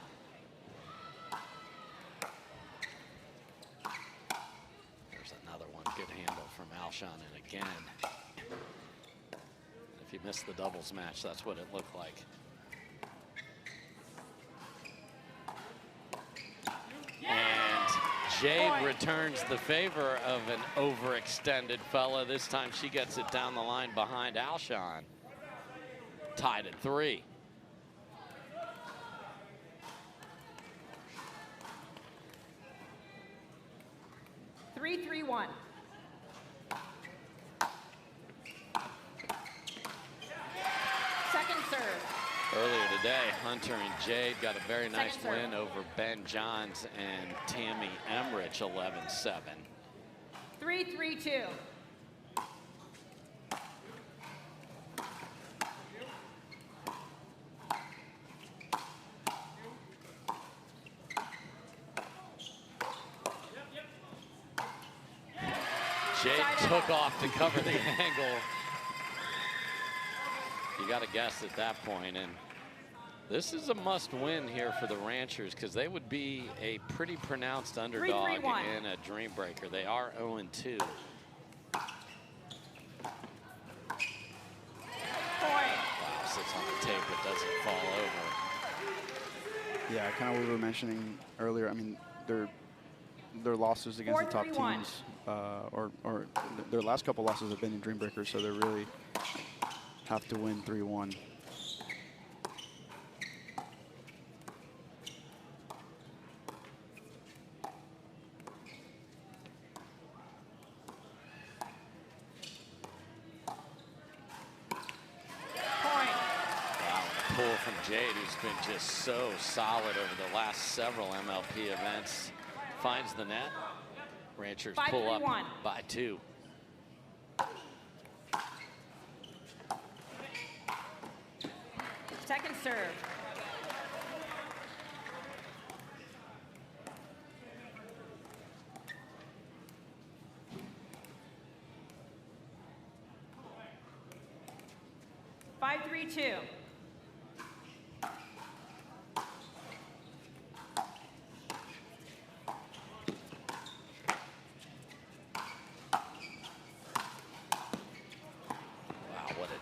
B: 1.
A: There's another one. Good handle from Alshon, and again, if you missed the doubles match, that's what it looked like. And Jade returns the favor of an overextended fella. This time she gets it down the line behind Alshon. Tied at 3.
B: Three, 3-1. Second serve.
A: Earlier today, Hunter and Jade got a very nice win over Ben Johns and Tammy Emrich, 11-7.
B: 3-3-2.
A: Jade took off to cover the angle. You got to guess at that point, and this is a must-win here for the Ranchers because they would be a pretty pronounced underdog in a Dreambreaker. They are 0-2. Wow, sits on the tape, but doesn't fall over.
C: Yeah, kind of what we were mentioning earlier. I mean, their losses against the top teams, or their last couple losses have been in Dreambreaker, so they really have to win 3-1.
A: Pull from Jade, who's been just so solid over the last several MLP events. Finds the net. Ranchers pull up by 2.
B: Second serve. Five, 3-2.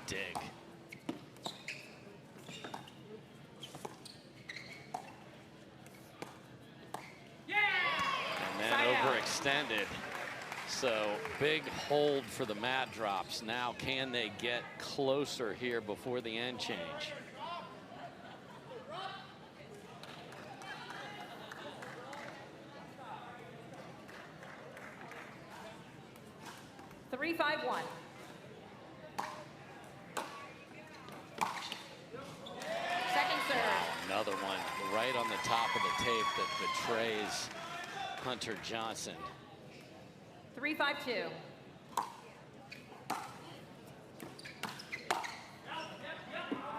A: Dig. And then overextended. So big hold for the Mad Drops. Now can they get closer here before the end change?
B: Three, 5-1.
A: Another one right on the top of the tape that betrays Hunter Johnson.
B: 3-5-2.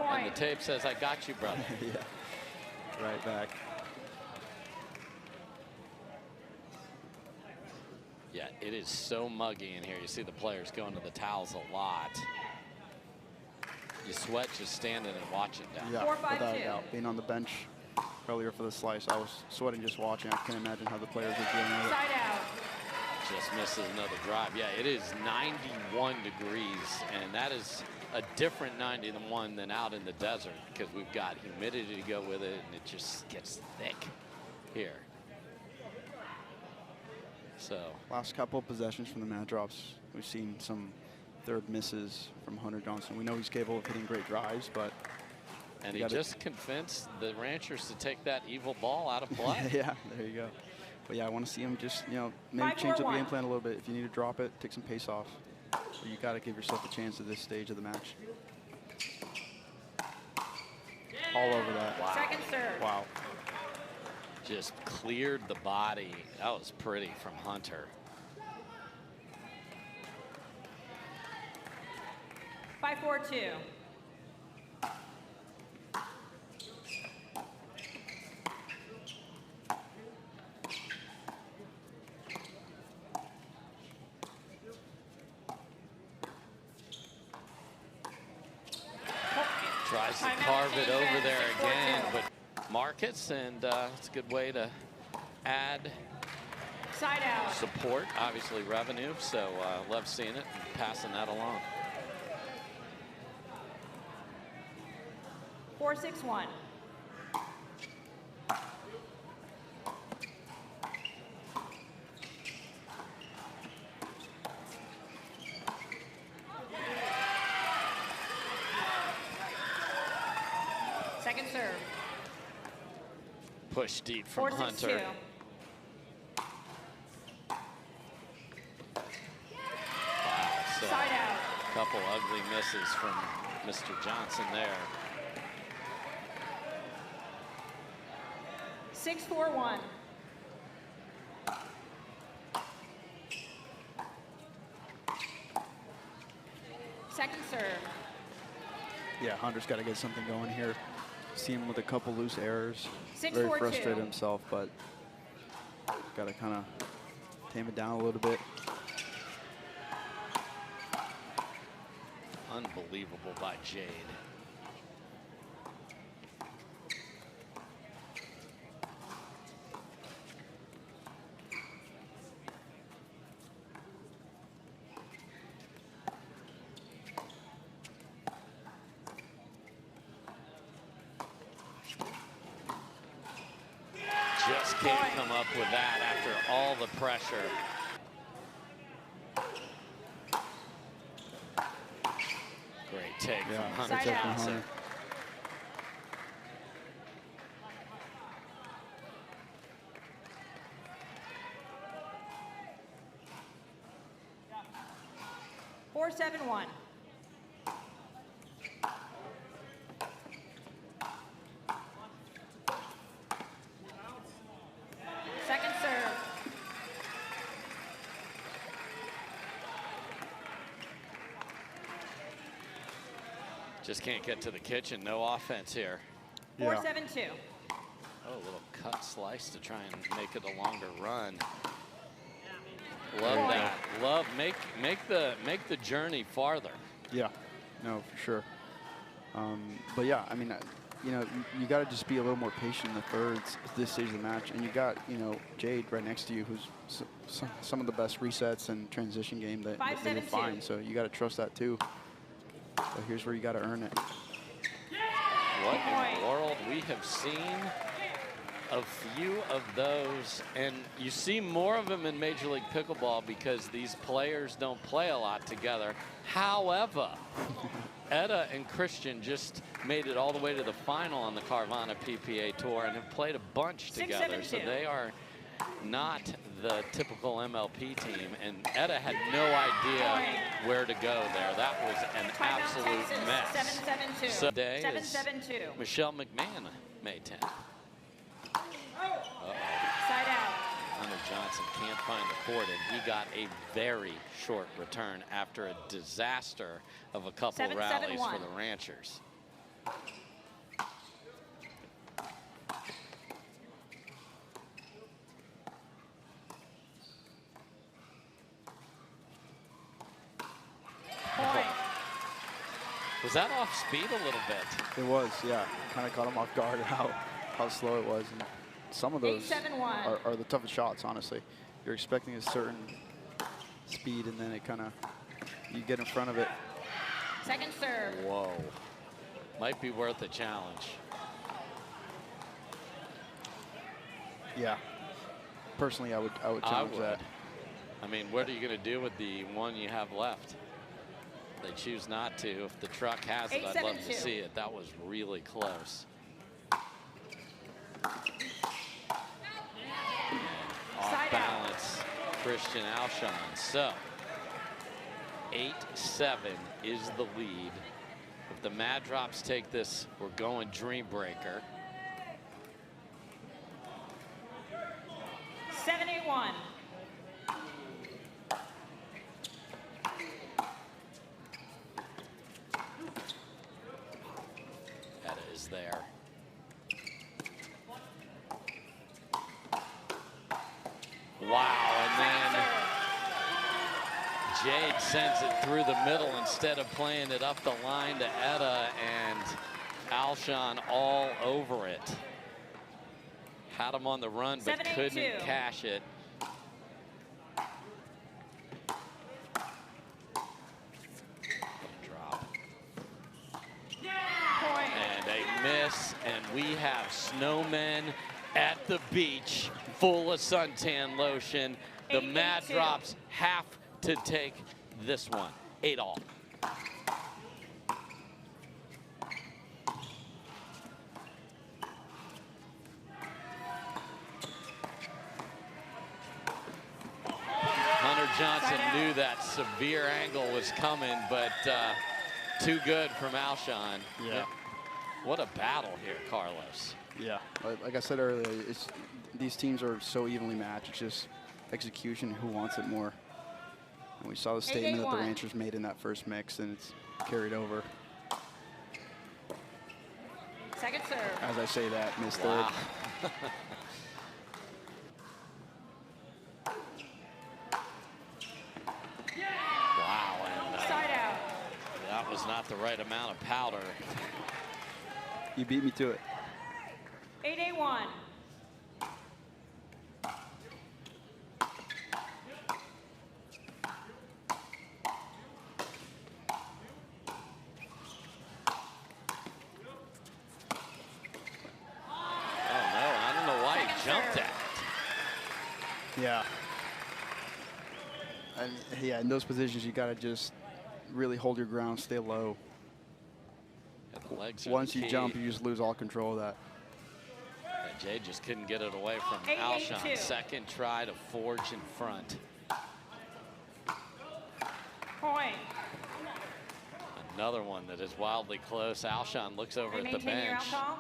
A: And the tape says, "I got you, brother."
C: Yeah, right back.
A: Yeah, it is so muggy in here. You see the players going to the towels a lot. You sweat just standing and watching down.
C: Yeah,
B: 4-5-2.
C: without a doubt. Being on the bench earlier for the slice, I was sweating just watching. I can't imagine how the players are dealing with it.
B: Side out.
A: Just misses another drive. Yeah, it is 91 degrees, and that is a different 91 than out in the desert because we've got humidity to go with it, and it just gets thick here. So
C: last couple of possessions from the Mad Drops, we've seen some third misses from Hunter Johnson. We know he's capable of hitting great drives, but
A: and he just convinced the Ranchers to take that evil ball out of play.
C: Yeah, there you go. But yeah, I want to see him just, you know, maybe change up the game plan a little bit. If you need to drop it, take some pace off. But you got to give yourself a chance at this stage of the match. All over that.
B: Wow. Second serve.
C: Wow.
A: Just cleared the body. That was pretty from Hunter.
B: 5-4-2.
A: Tries to carve it over there again, but markets, and it's a good way to add
B: side out
A: support, obviously revenue. So love seeing it and passing that along.
B: 4-6-1. Second serve.
A: Push deep from Hunter.
B: 4-6-2.
A: Wow, so
B: side out.
A: Couple ugly misses from Mr. Johnson there.
B: 6-4-1. Second serve.
C: Yeah, Hunter's got to get something going here. See him with a couple loose errors.
B: 6-4-2.
C: Very frustrated himself, but got to kind of tame it down a little bit.
A: Unbelievable by Jade. Just can't come up with that after all the pressure. Great take from Hunter Johnson.
B: Four, 7-1. Second serve.
A: Just can't get to the kitchen. No offense here.
B: 4-7-2.
A: Oh, a little cut slice to try and make it a longer run. Love that. Love make the journey farther.
C: Yeah, no, for sure. But yeah, I mean, you know, you got to just be a little more patient in the thirds at this stage of the match. And you got, you know, Jade right next to you, who's some of the best resets and transition game that you'll find. So you got to trust that too. But here's where you got to earn it.
A: What in the world? We have seen a few of those, and you see more of them in Major League Pickleball because these players don't play a lot together. However, Etta and Christian just made it all the way to the final on the Carvana PPA Tour and have played a bunch together. So they are not the typical MLP team, and Etta had no idea where to go there. That was an absolute mess.
B: 7-7-2.
A: So today
B: 7-7-2.
A: Michelle McMahon, May 10th.
B: Side out.
A: Hunter Johnson can't find the court, and he got a very short return after a disaster of a couple rallies for the Ranchers. Was that off speed a little bit?
C: It was, yeah. Kind of caught him off guard how slow it was. And some of those are the toughest shots, honestly. You're expecting a certain speed, and then it kind of, you get in front of it.
B: Second serve.
A: Whoa. Might be worth a challenge.
C: Yeah. Personally, I would challenge that.
A: I mean, what are you going to do with the one you have left? They choose not to. If the truck has it, I'd love to see it. That was really close. Off balance, Christian Alshon. So, 8-7 is the lead. If the Mad Drops take this, we're going Dreambreaker.
B: 7-8-1.
A: Etta is there. Wow, and then Jade sends it through the middle instead of playing it up the line to Etta, and Alshon all over it. Had him on the run, but couldn't cash it. Drop. And a miss, and we have snowmen at the beach, full of suntan lotion. The Mad Drops have to take this one. 8-all. Hunter Johnson knew that severe angle was coming, but too good from Alshon.
C: Yeah.
A: What a battle here, Carlos.
C: Yeah, like I said earlier, these teams are so evenly matched. It's just execution, who wants it more. And we saw the statement that the Ranchers made in that first mix, and it's carried over.
B: Second serve.
C: As I say that, missed third.
A: Wow, and
B: side out.
A: that was not got the right amount of powder.
C: You beat me to it.
B: 8-8-1.
C: Yeah. And yeah, in those positions, you got to just really hold your ground, stay low.
A: Yeah, the legs are
C: Once
A: the
C: you
A: key.
C: jump, you just lose all control of that.
A: And Jade just couldn't get it away from
B: 8-8-2.
A: Alshon. Second try to forge in front.
B: Point.
A: Another one that is wildly close. Alshon looks over at the
B: Maintain your
A: bench.
B: outcall.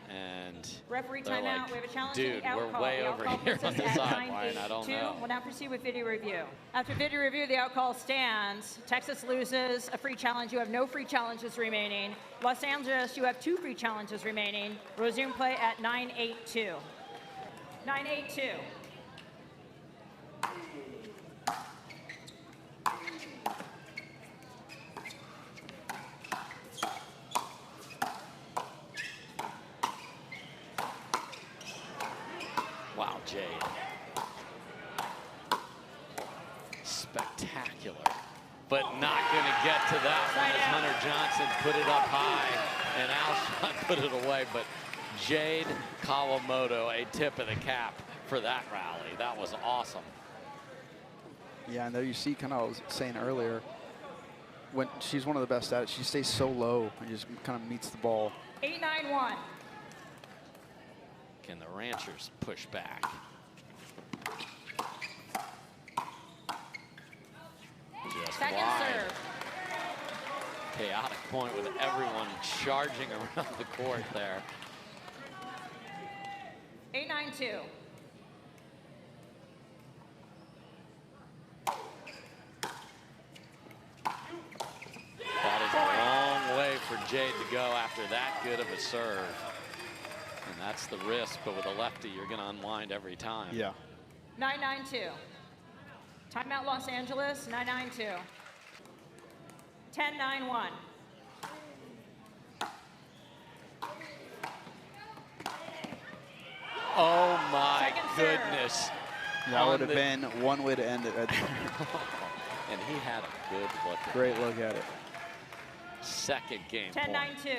A: And
B: Referee
A: they're
B: timeout.
A: like,
B: We have a challenge
A: dude,
B: to the outcall.
A: we're way
B: The
A: over
B: outcall
A: here
B: puts
A: on
B: us
A: the
B: at
A: sideline. I don't
B: 9-8-2.
A: know.
B: We'll now proceed with video review. After video review, the outcall stands. Texas loses a free challenge. You have no free challenges remaining. Los Angeles, you have 2 free challenges remaining. Resume play at 9-8-2. 9-8-2.
A: Wow, Jade. Spectacular. But not going to get to that one as Hunter Johnson put it up high and Alshon put it away. But Jade Kawamoto, a tip of the cap for that rally. That was awesome.
C: Yeah, and there you see, kind of I was saying earlier, when she's one of the best at it, she stays so low and just kind of meets the ball.
B: 8-9-1.
A: Can the Ranchers push back? Just
B: Second
A: wide.
B: serve.
A: Chaotic point with everyone charging around the court there.
B: 8-9-2.
A: That is a long way for Jade to go after that good of a serve. And that's the risk, but with a lefty, you're going to unwind every time.
C: Yeah.
B: 9-9-2. Timeout Los Angeles, 9-9-2. 10-9-1.
A: Oh my
B: Second serve.
A: goodness.
C: That would have been one way to end it right there.
A: And he had a good look at
C: Great
A: that.
C: look at it.
A: Second game point.
B: 10-9-2.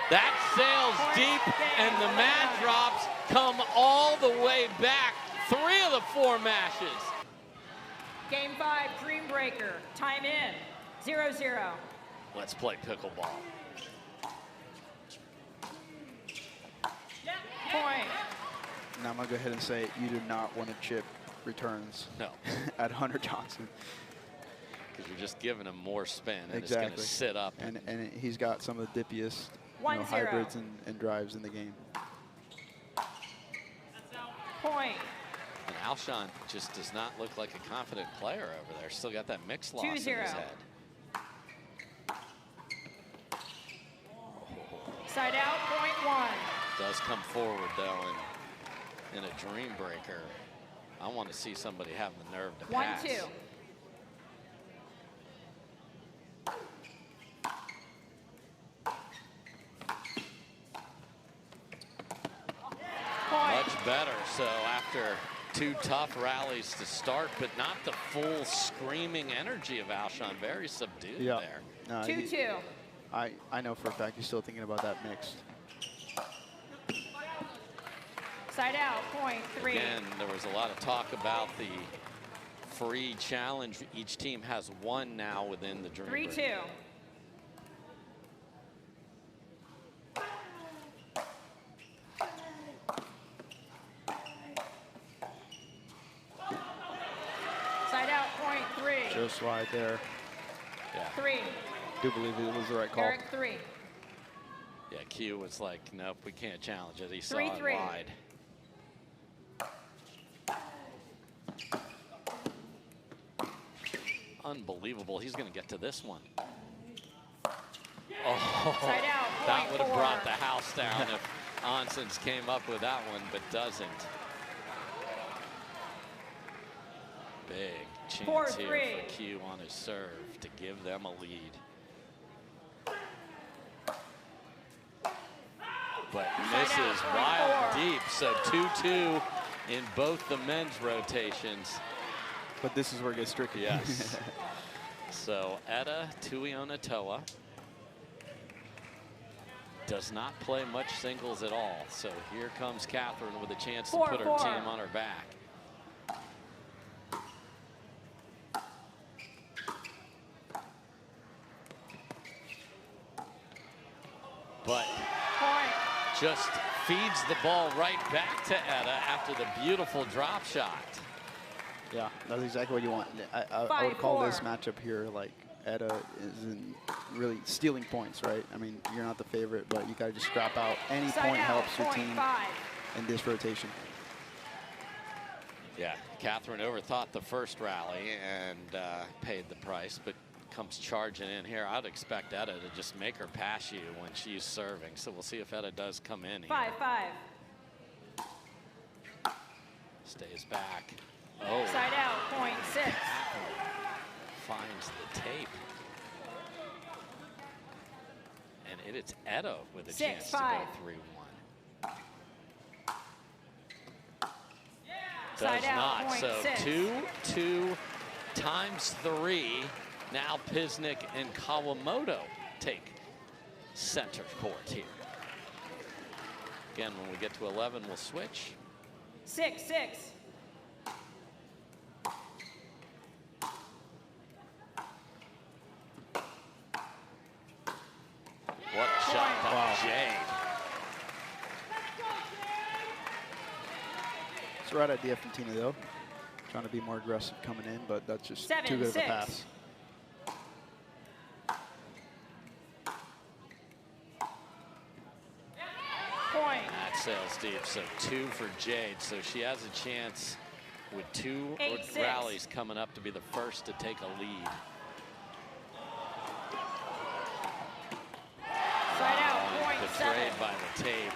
A: That sails deep, and the mat drops come all the way back. 3 of the 4 mashes.
B: Game 5, Dreambreaker. Time in, 0-0.
A: Let's play pickleball.
B: Point.
C: Now I'm going to go ahead and say you do not want to chip returns
A: No,
C: at Hunter Johnson.
A: because you're just giving him more spin, and
C: Exactly.
A: it's going to sit up.
C: And he's got some of the dippiest
B: 1-0.
C: hybrids and drives in the game.
B: Point.
A: And Alshon just does not look like a confident player over there. Still got that mix loss in his
B: 2-0.
A: head.
B: Side out, point 1.
A: Does come forward, though, in a Dreambreaker. I want to see somebody have the nerve to pass.
B: 1-2.
A: Much better. So after 2 tough rallies to start, but not the full screaming energy of Alshon. Very subdued there.
B: 2-2.
C: I know for a fact he's still thinking about that mixed.
B: Side out, point 3.
A: Again, there was a lot of talk about the free challenge. Each team has 1 now within the Dreambreaker.
B: 3-2. Side out, point 3.
C: Just slide there.
A: Yeah.
B: 3.
C: Do believe it was the right call.
B: Eric, 3.
A: Yeah, Q was like, nope, we can't challenge it. He saw
B: 3-3.
A: it wide. Unbelievable. He's going to get to this one. Oh,
B: Side out,
A: that
B: point
A: would have
B: 4.
A: brought the house down if Oncins came up with that one, but doesn't. Big chance here for Q on his serve to give them a lead. But misses wild deep, so 2-2 in both the men's rotations.
C: But this is where it gets tricky.
A: Yes. So Etta Tuionetoa does not play much singles at all. So here comes Catherine with a chance to put her team on her back. But just feeds the ball right back to Etta after the beautiful drop shot.
C: Yeah, that's exactly what you want. I would call this matchup here like Etta is in really stealing points, right? I mean, you're not the favorite, but you got to just scrap out. Any point helps your team in this rotation.
A: Yeah, Catherine overthought the first rally and paid the price, but comes charging in here. I'd expect Etta to just make her pass you when she's serving. So we'll see if Etta does come in here.
B: 5-5.
A: Stays back. Oh.
B: Side out, point 6.
A: Finds the tape. And it's Etta with a chance to go 3-1. Does not. So 2-2 times 3. Now Pisnik and Kawamoto take center court here. Again, when we get to 11, we'll switch.
B: 6-6.
A: What shot by Jade.
C: It's the right idea from Tina, though. Trying to be more aggressive coming in, but that's just too good of a pass.
A: That sails deep, so 2 for Jade. So she has a chance with 2 rallies coming up to be the first to take a lead. Betrayed by the tape.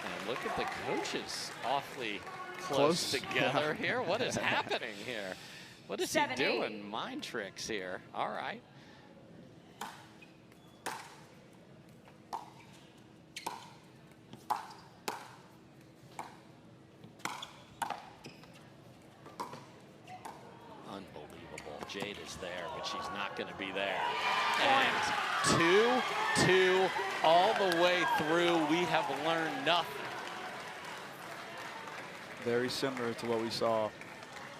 A: And look at the coaches awfully close together here. What is happening here? What is he doing? Mind tricks here. All right. Unbelievable. Jade is there, but she's not going to be there. And 2-2 all the way through. We have learned nothing.
C: Very similar to what we saw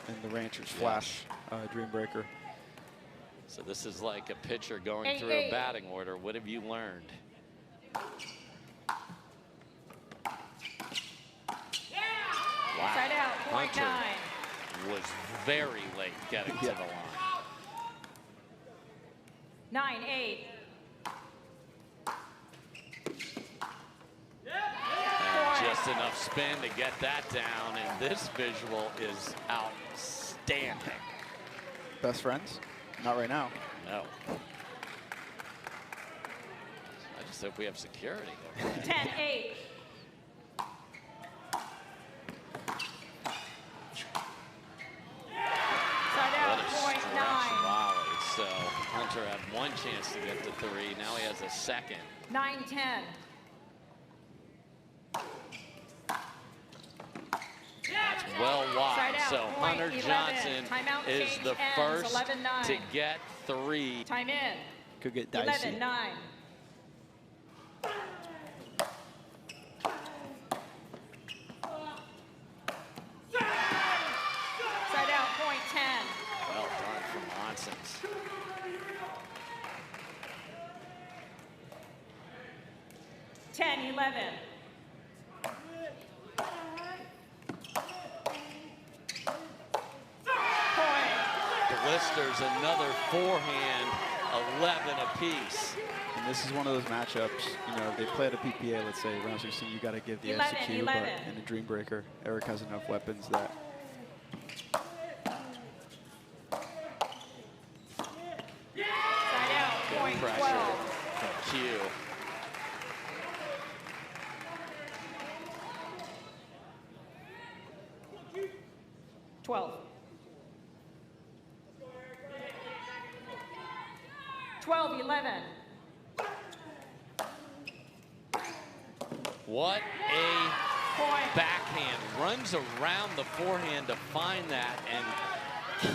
C: in the Ranchers Flash Dreambreaker.
A: So this is like a pitcher going through a batting order. What have you learned? Wow.
B: Side out, point
A: Hunter was very late getting to the line.
B: 9-8.
A: Just enough spin to get that down, and this visual is outstanding.
C: Best friends? Not right now.
A: No. I just hope we have security.
B: 10-8. Side out, point 9.
A: Volley. So Hunter had one chance to get to 3. Now he has a second.
B: 9-10.
A: That's well wide.
B: Out,
A: so
B: point
A: Hunter
B: 11.
A: Johnson is the first
B: 11-9.
A: to get 3.
B: Time in.
C: Could get dicey.
B: 11-9. Side out, point 10.
A: Well done from Oncins. Blisters another forehand, 11 apiece.
C: And this is one of those matchups, you know, they play at a PPA, let's say, round 16, you got to give the
B: 11,
C: SQ, but in a Dreambreaker, Eric has enough weapons that.
B: Side out, point 12.
A: From Q.
B: 12-11.
A: What a backhand. Runs around the forehand to find that and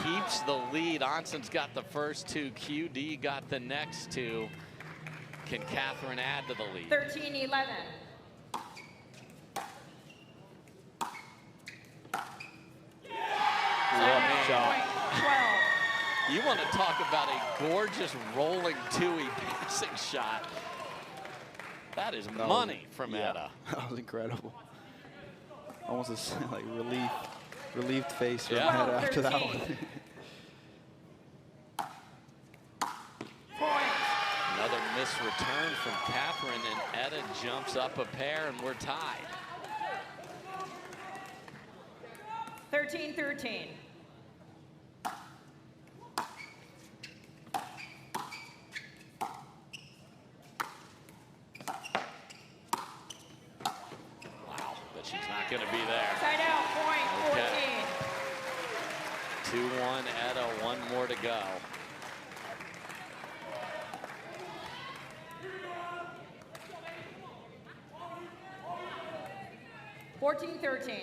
A: keeps the lead. Oncins got the first two. QD got the next two. Can Catherine add to the lead?
B: 13-11.
D: Love shot.
B: 12.
A: You want to talk about a gorgeous rolling two-y passing shot. That is money from Etta.
C: That was incredible. Almost a like relieved face from
A: Yeah.
C: Etta after that
B: 13.
C: one.
B: Point.
A: Another missed return from Catherine, and Etta jumps up a pair, and we're tied.
B: 13-13.
A: Wow, but she's not going to be there.
B: Side out, point, 14.
A: Okay. 2-1 Etta, one more to go.
B: Fourteen, 13.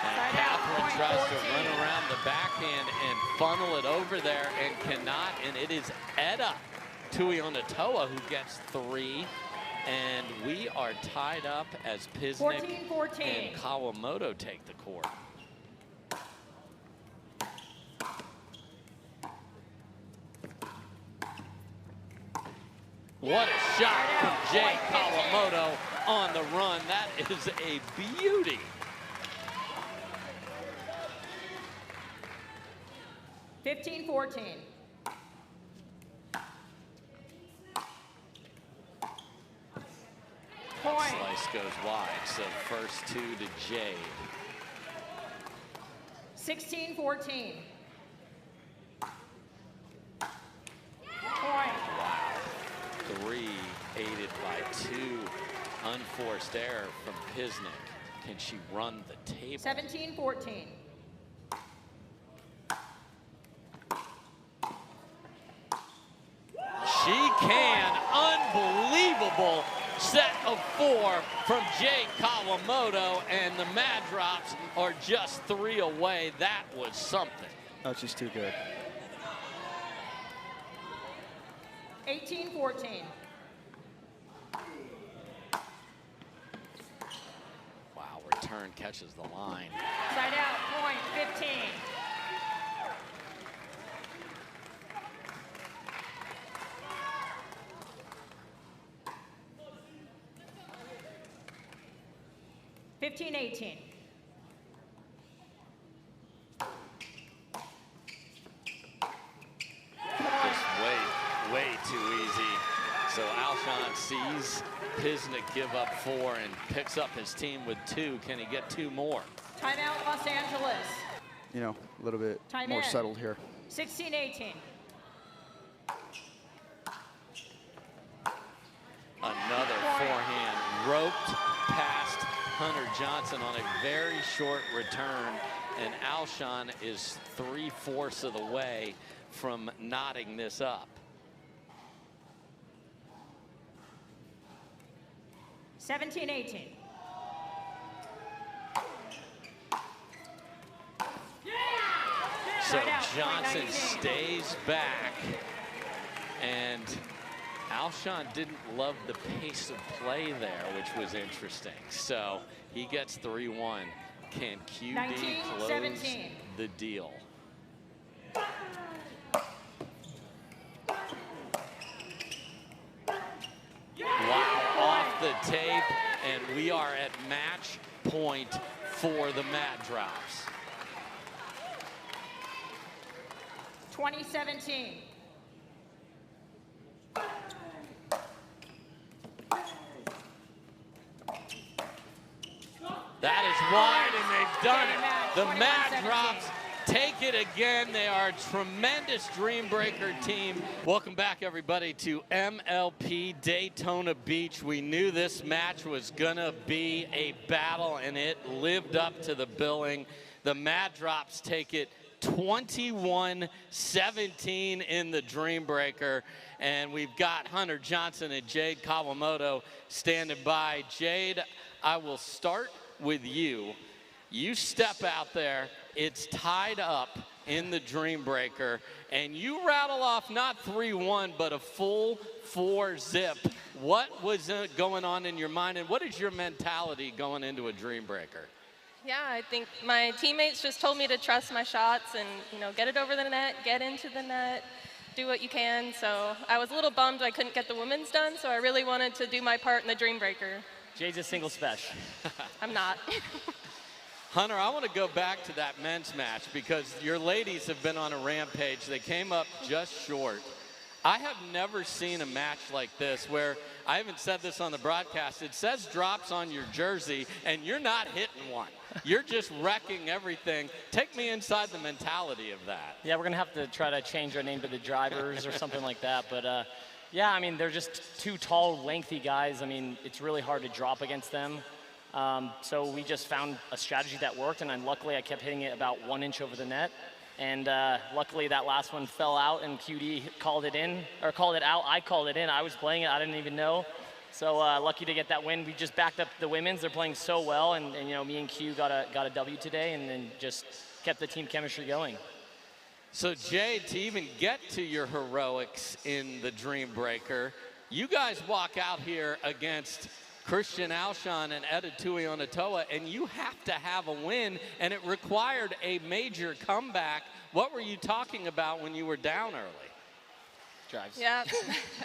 A: And Catherine tries to run around the backhand and funnel it over there and cannot, and it is Etta Tuionetoa who gets three. And we are tied up as Pisnik
B: 14-14.
A: and Kawamoto take the court. What a shot from Jade Kawamoto on the run. That is a beauty.
B: 15-14. Point.
A: Slice goes wide, so first two to Jade.
B: 16-14. Point.
A: Wow. Three aided by two. Unforced error from Pisnik. Can she run the table?
B: 17-14.
A: She can. Unbelievable set of four from Jade Kawamoto, and the Mad Drops are just three away. That was something.
C: That's just too good.
B: 18-14.
A: Wow, return catches the line.
B: Side out, point, 15. Fifteen, 18.
A: Just way too easy. So Alshon sees Pisnik give up four and picks up his team with two. Can he get two more?
B: Timeout, Los Angeles.
C: You know, a little bit
B: Time
C: more
B: in.
C: settled here.
B: 16-18.
A: Another forehand roped past Hunter Johnson on a very short return, and Alshon is 3/4 of the way from knotting this up.
B: 17-18.
A: So
B: Right out,
A: Johnson
B: 19.
A: stays back, and Alshon didn't love the pace of play there, which was interesting. So he gets 3-1. Can QD close
B: 19-17.
A: the deal? Wow, off the tape, and we are at match point for the Mad Drops.
B: 20-17.
A: That is wide, and they've done
B: Game match,
A: it. The Mad
B: 21-17.
A: Drops take it again. They are a tremendous Dreambreaker team. Welcome back, everybody, to MLP Daytona Beach. We knew this match was gonna be a battle, and it lived up to the billing. The Mad Drops take it 21-17 in the Dreambreaker. And we've got Hunter Johnson and Jade Kawamoto standing by. Jade, I will start with you. You step out there, it's tied up in the Dreambreaker, and you rattle off not 3-1, but a full 4-zip. What was going on in your mind, and what is your mentality going into a Dreambreaker?
E: Yeah, I think my teammates just told me to trust my shots and, get it over the net, get into the net, do what you can. So I was a little bummed I couldn't get the women's done, so I really wanted to do my part in the Dreambreaker.
F: Jade's a single special.
E: I'm not.
A: Hunter, I want to go back to that men's match because your ladies have been on a rampage. They came up just short. I have never seen a match like this where, I haven't said this on the broadcast, it says drops on your jersey and you're not hitting one. You're just wrecking everything. Take me inside the mentality of that.
F: Yeah, we're going to have to try to change our name to the Drivers or something like that. But yeah, I mean, they're just two tall, lengthy guys. I mean, it's really hard to drop against them. So we just found a strategy that worked, and then luckily I kept hitting it about 1 inch over the net. And luckily that last one fell out, and QD called it in, or called it out. I called it in. I was playing it. I didn't even know. So lucky to get that win. We just backed up the women's. They're playing so well, and me and Q got a W today, and then just kept the team chemistry going.
A: So Jade, to even get to your heroics in the Dreambreaker, you guys walk out here against Christian Alshon and Etta Tuionetoa, and you have to have a win, and it required a major comeback. What were you talking about when you were down early?
F: Drives.
E: Yeah,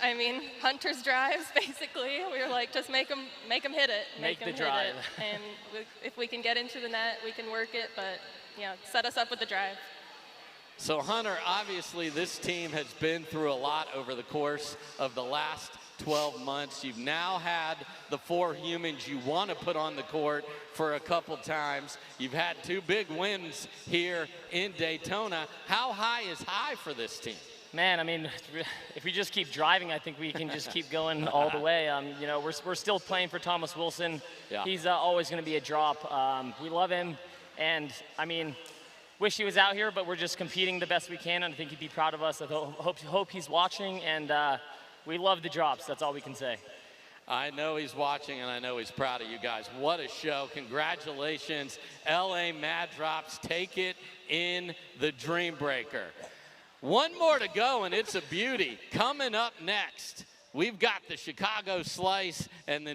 E: I mean, Hunter's drives, basically. We were like, just make them hit it.
F: Make the
E: hit
F: drive.
E: It. And if we can get into the net, we can work it, but set us up with the drive.
A: So Hunter, obviously this team has been through a lot over the course of the last 12 months. You've now had the 4 humans you want to put on the court for a couple times. You've had 2 big wins here in Daytona. How high is high for this team?
F: Man, I mean, if we just keep driving, I think we can just keep going all the way. We're still playing for Thomas Wilson. Yeah. He's always going to be a drop. We love him, and I mean, wish he was out here, but we're just competing the best we can, and I think he'd be proud of us. I hope he's watching, and we love the drops. That's all we can say.
A: I know he's watching, and I know he's proud of you guys. What a show. Congratulations. LA Mad Drops take it in the Dreambreaker. One more to go, and it's a beauty. Coming up next, we've got the Chicago Slice and the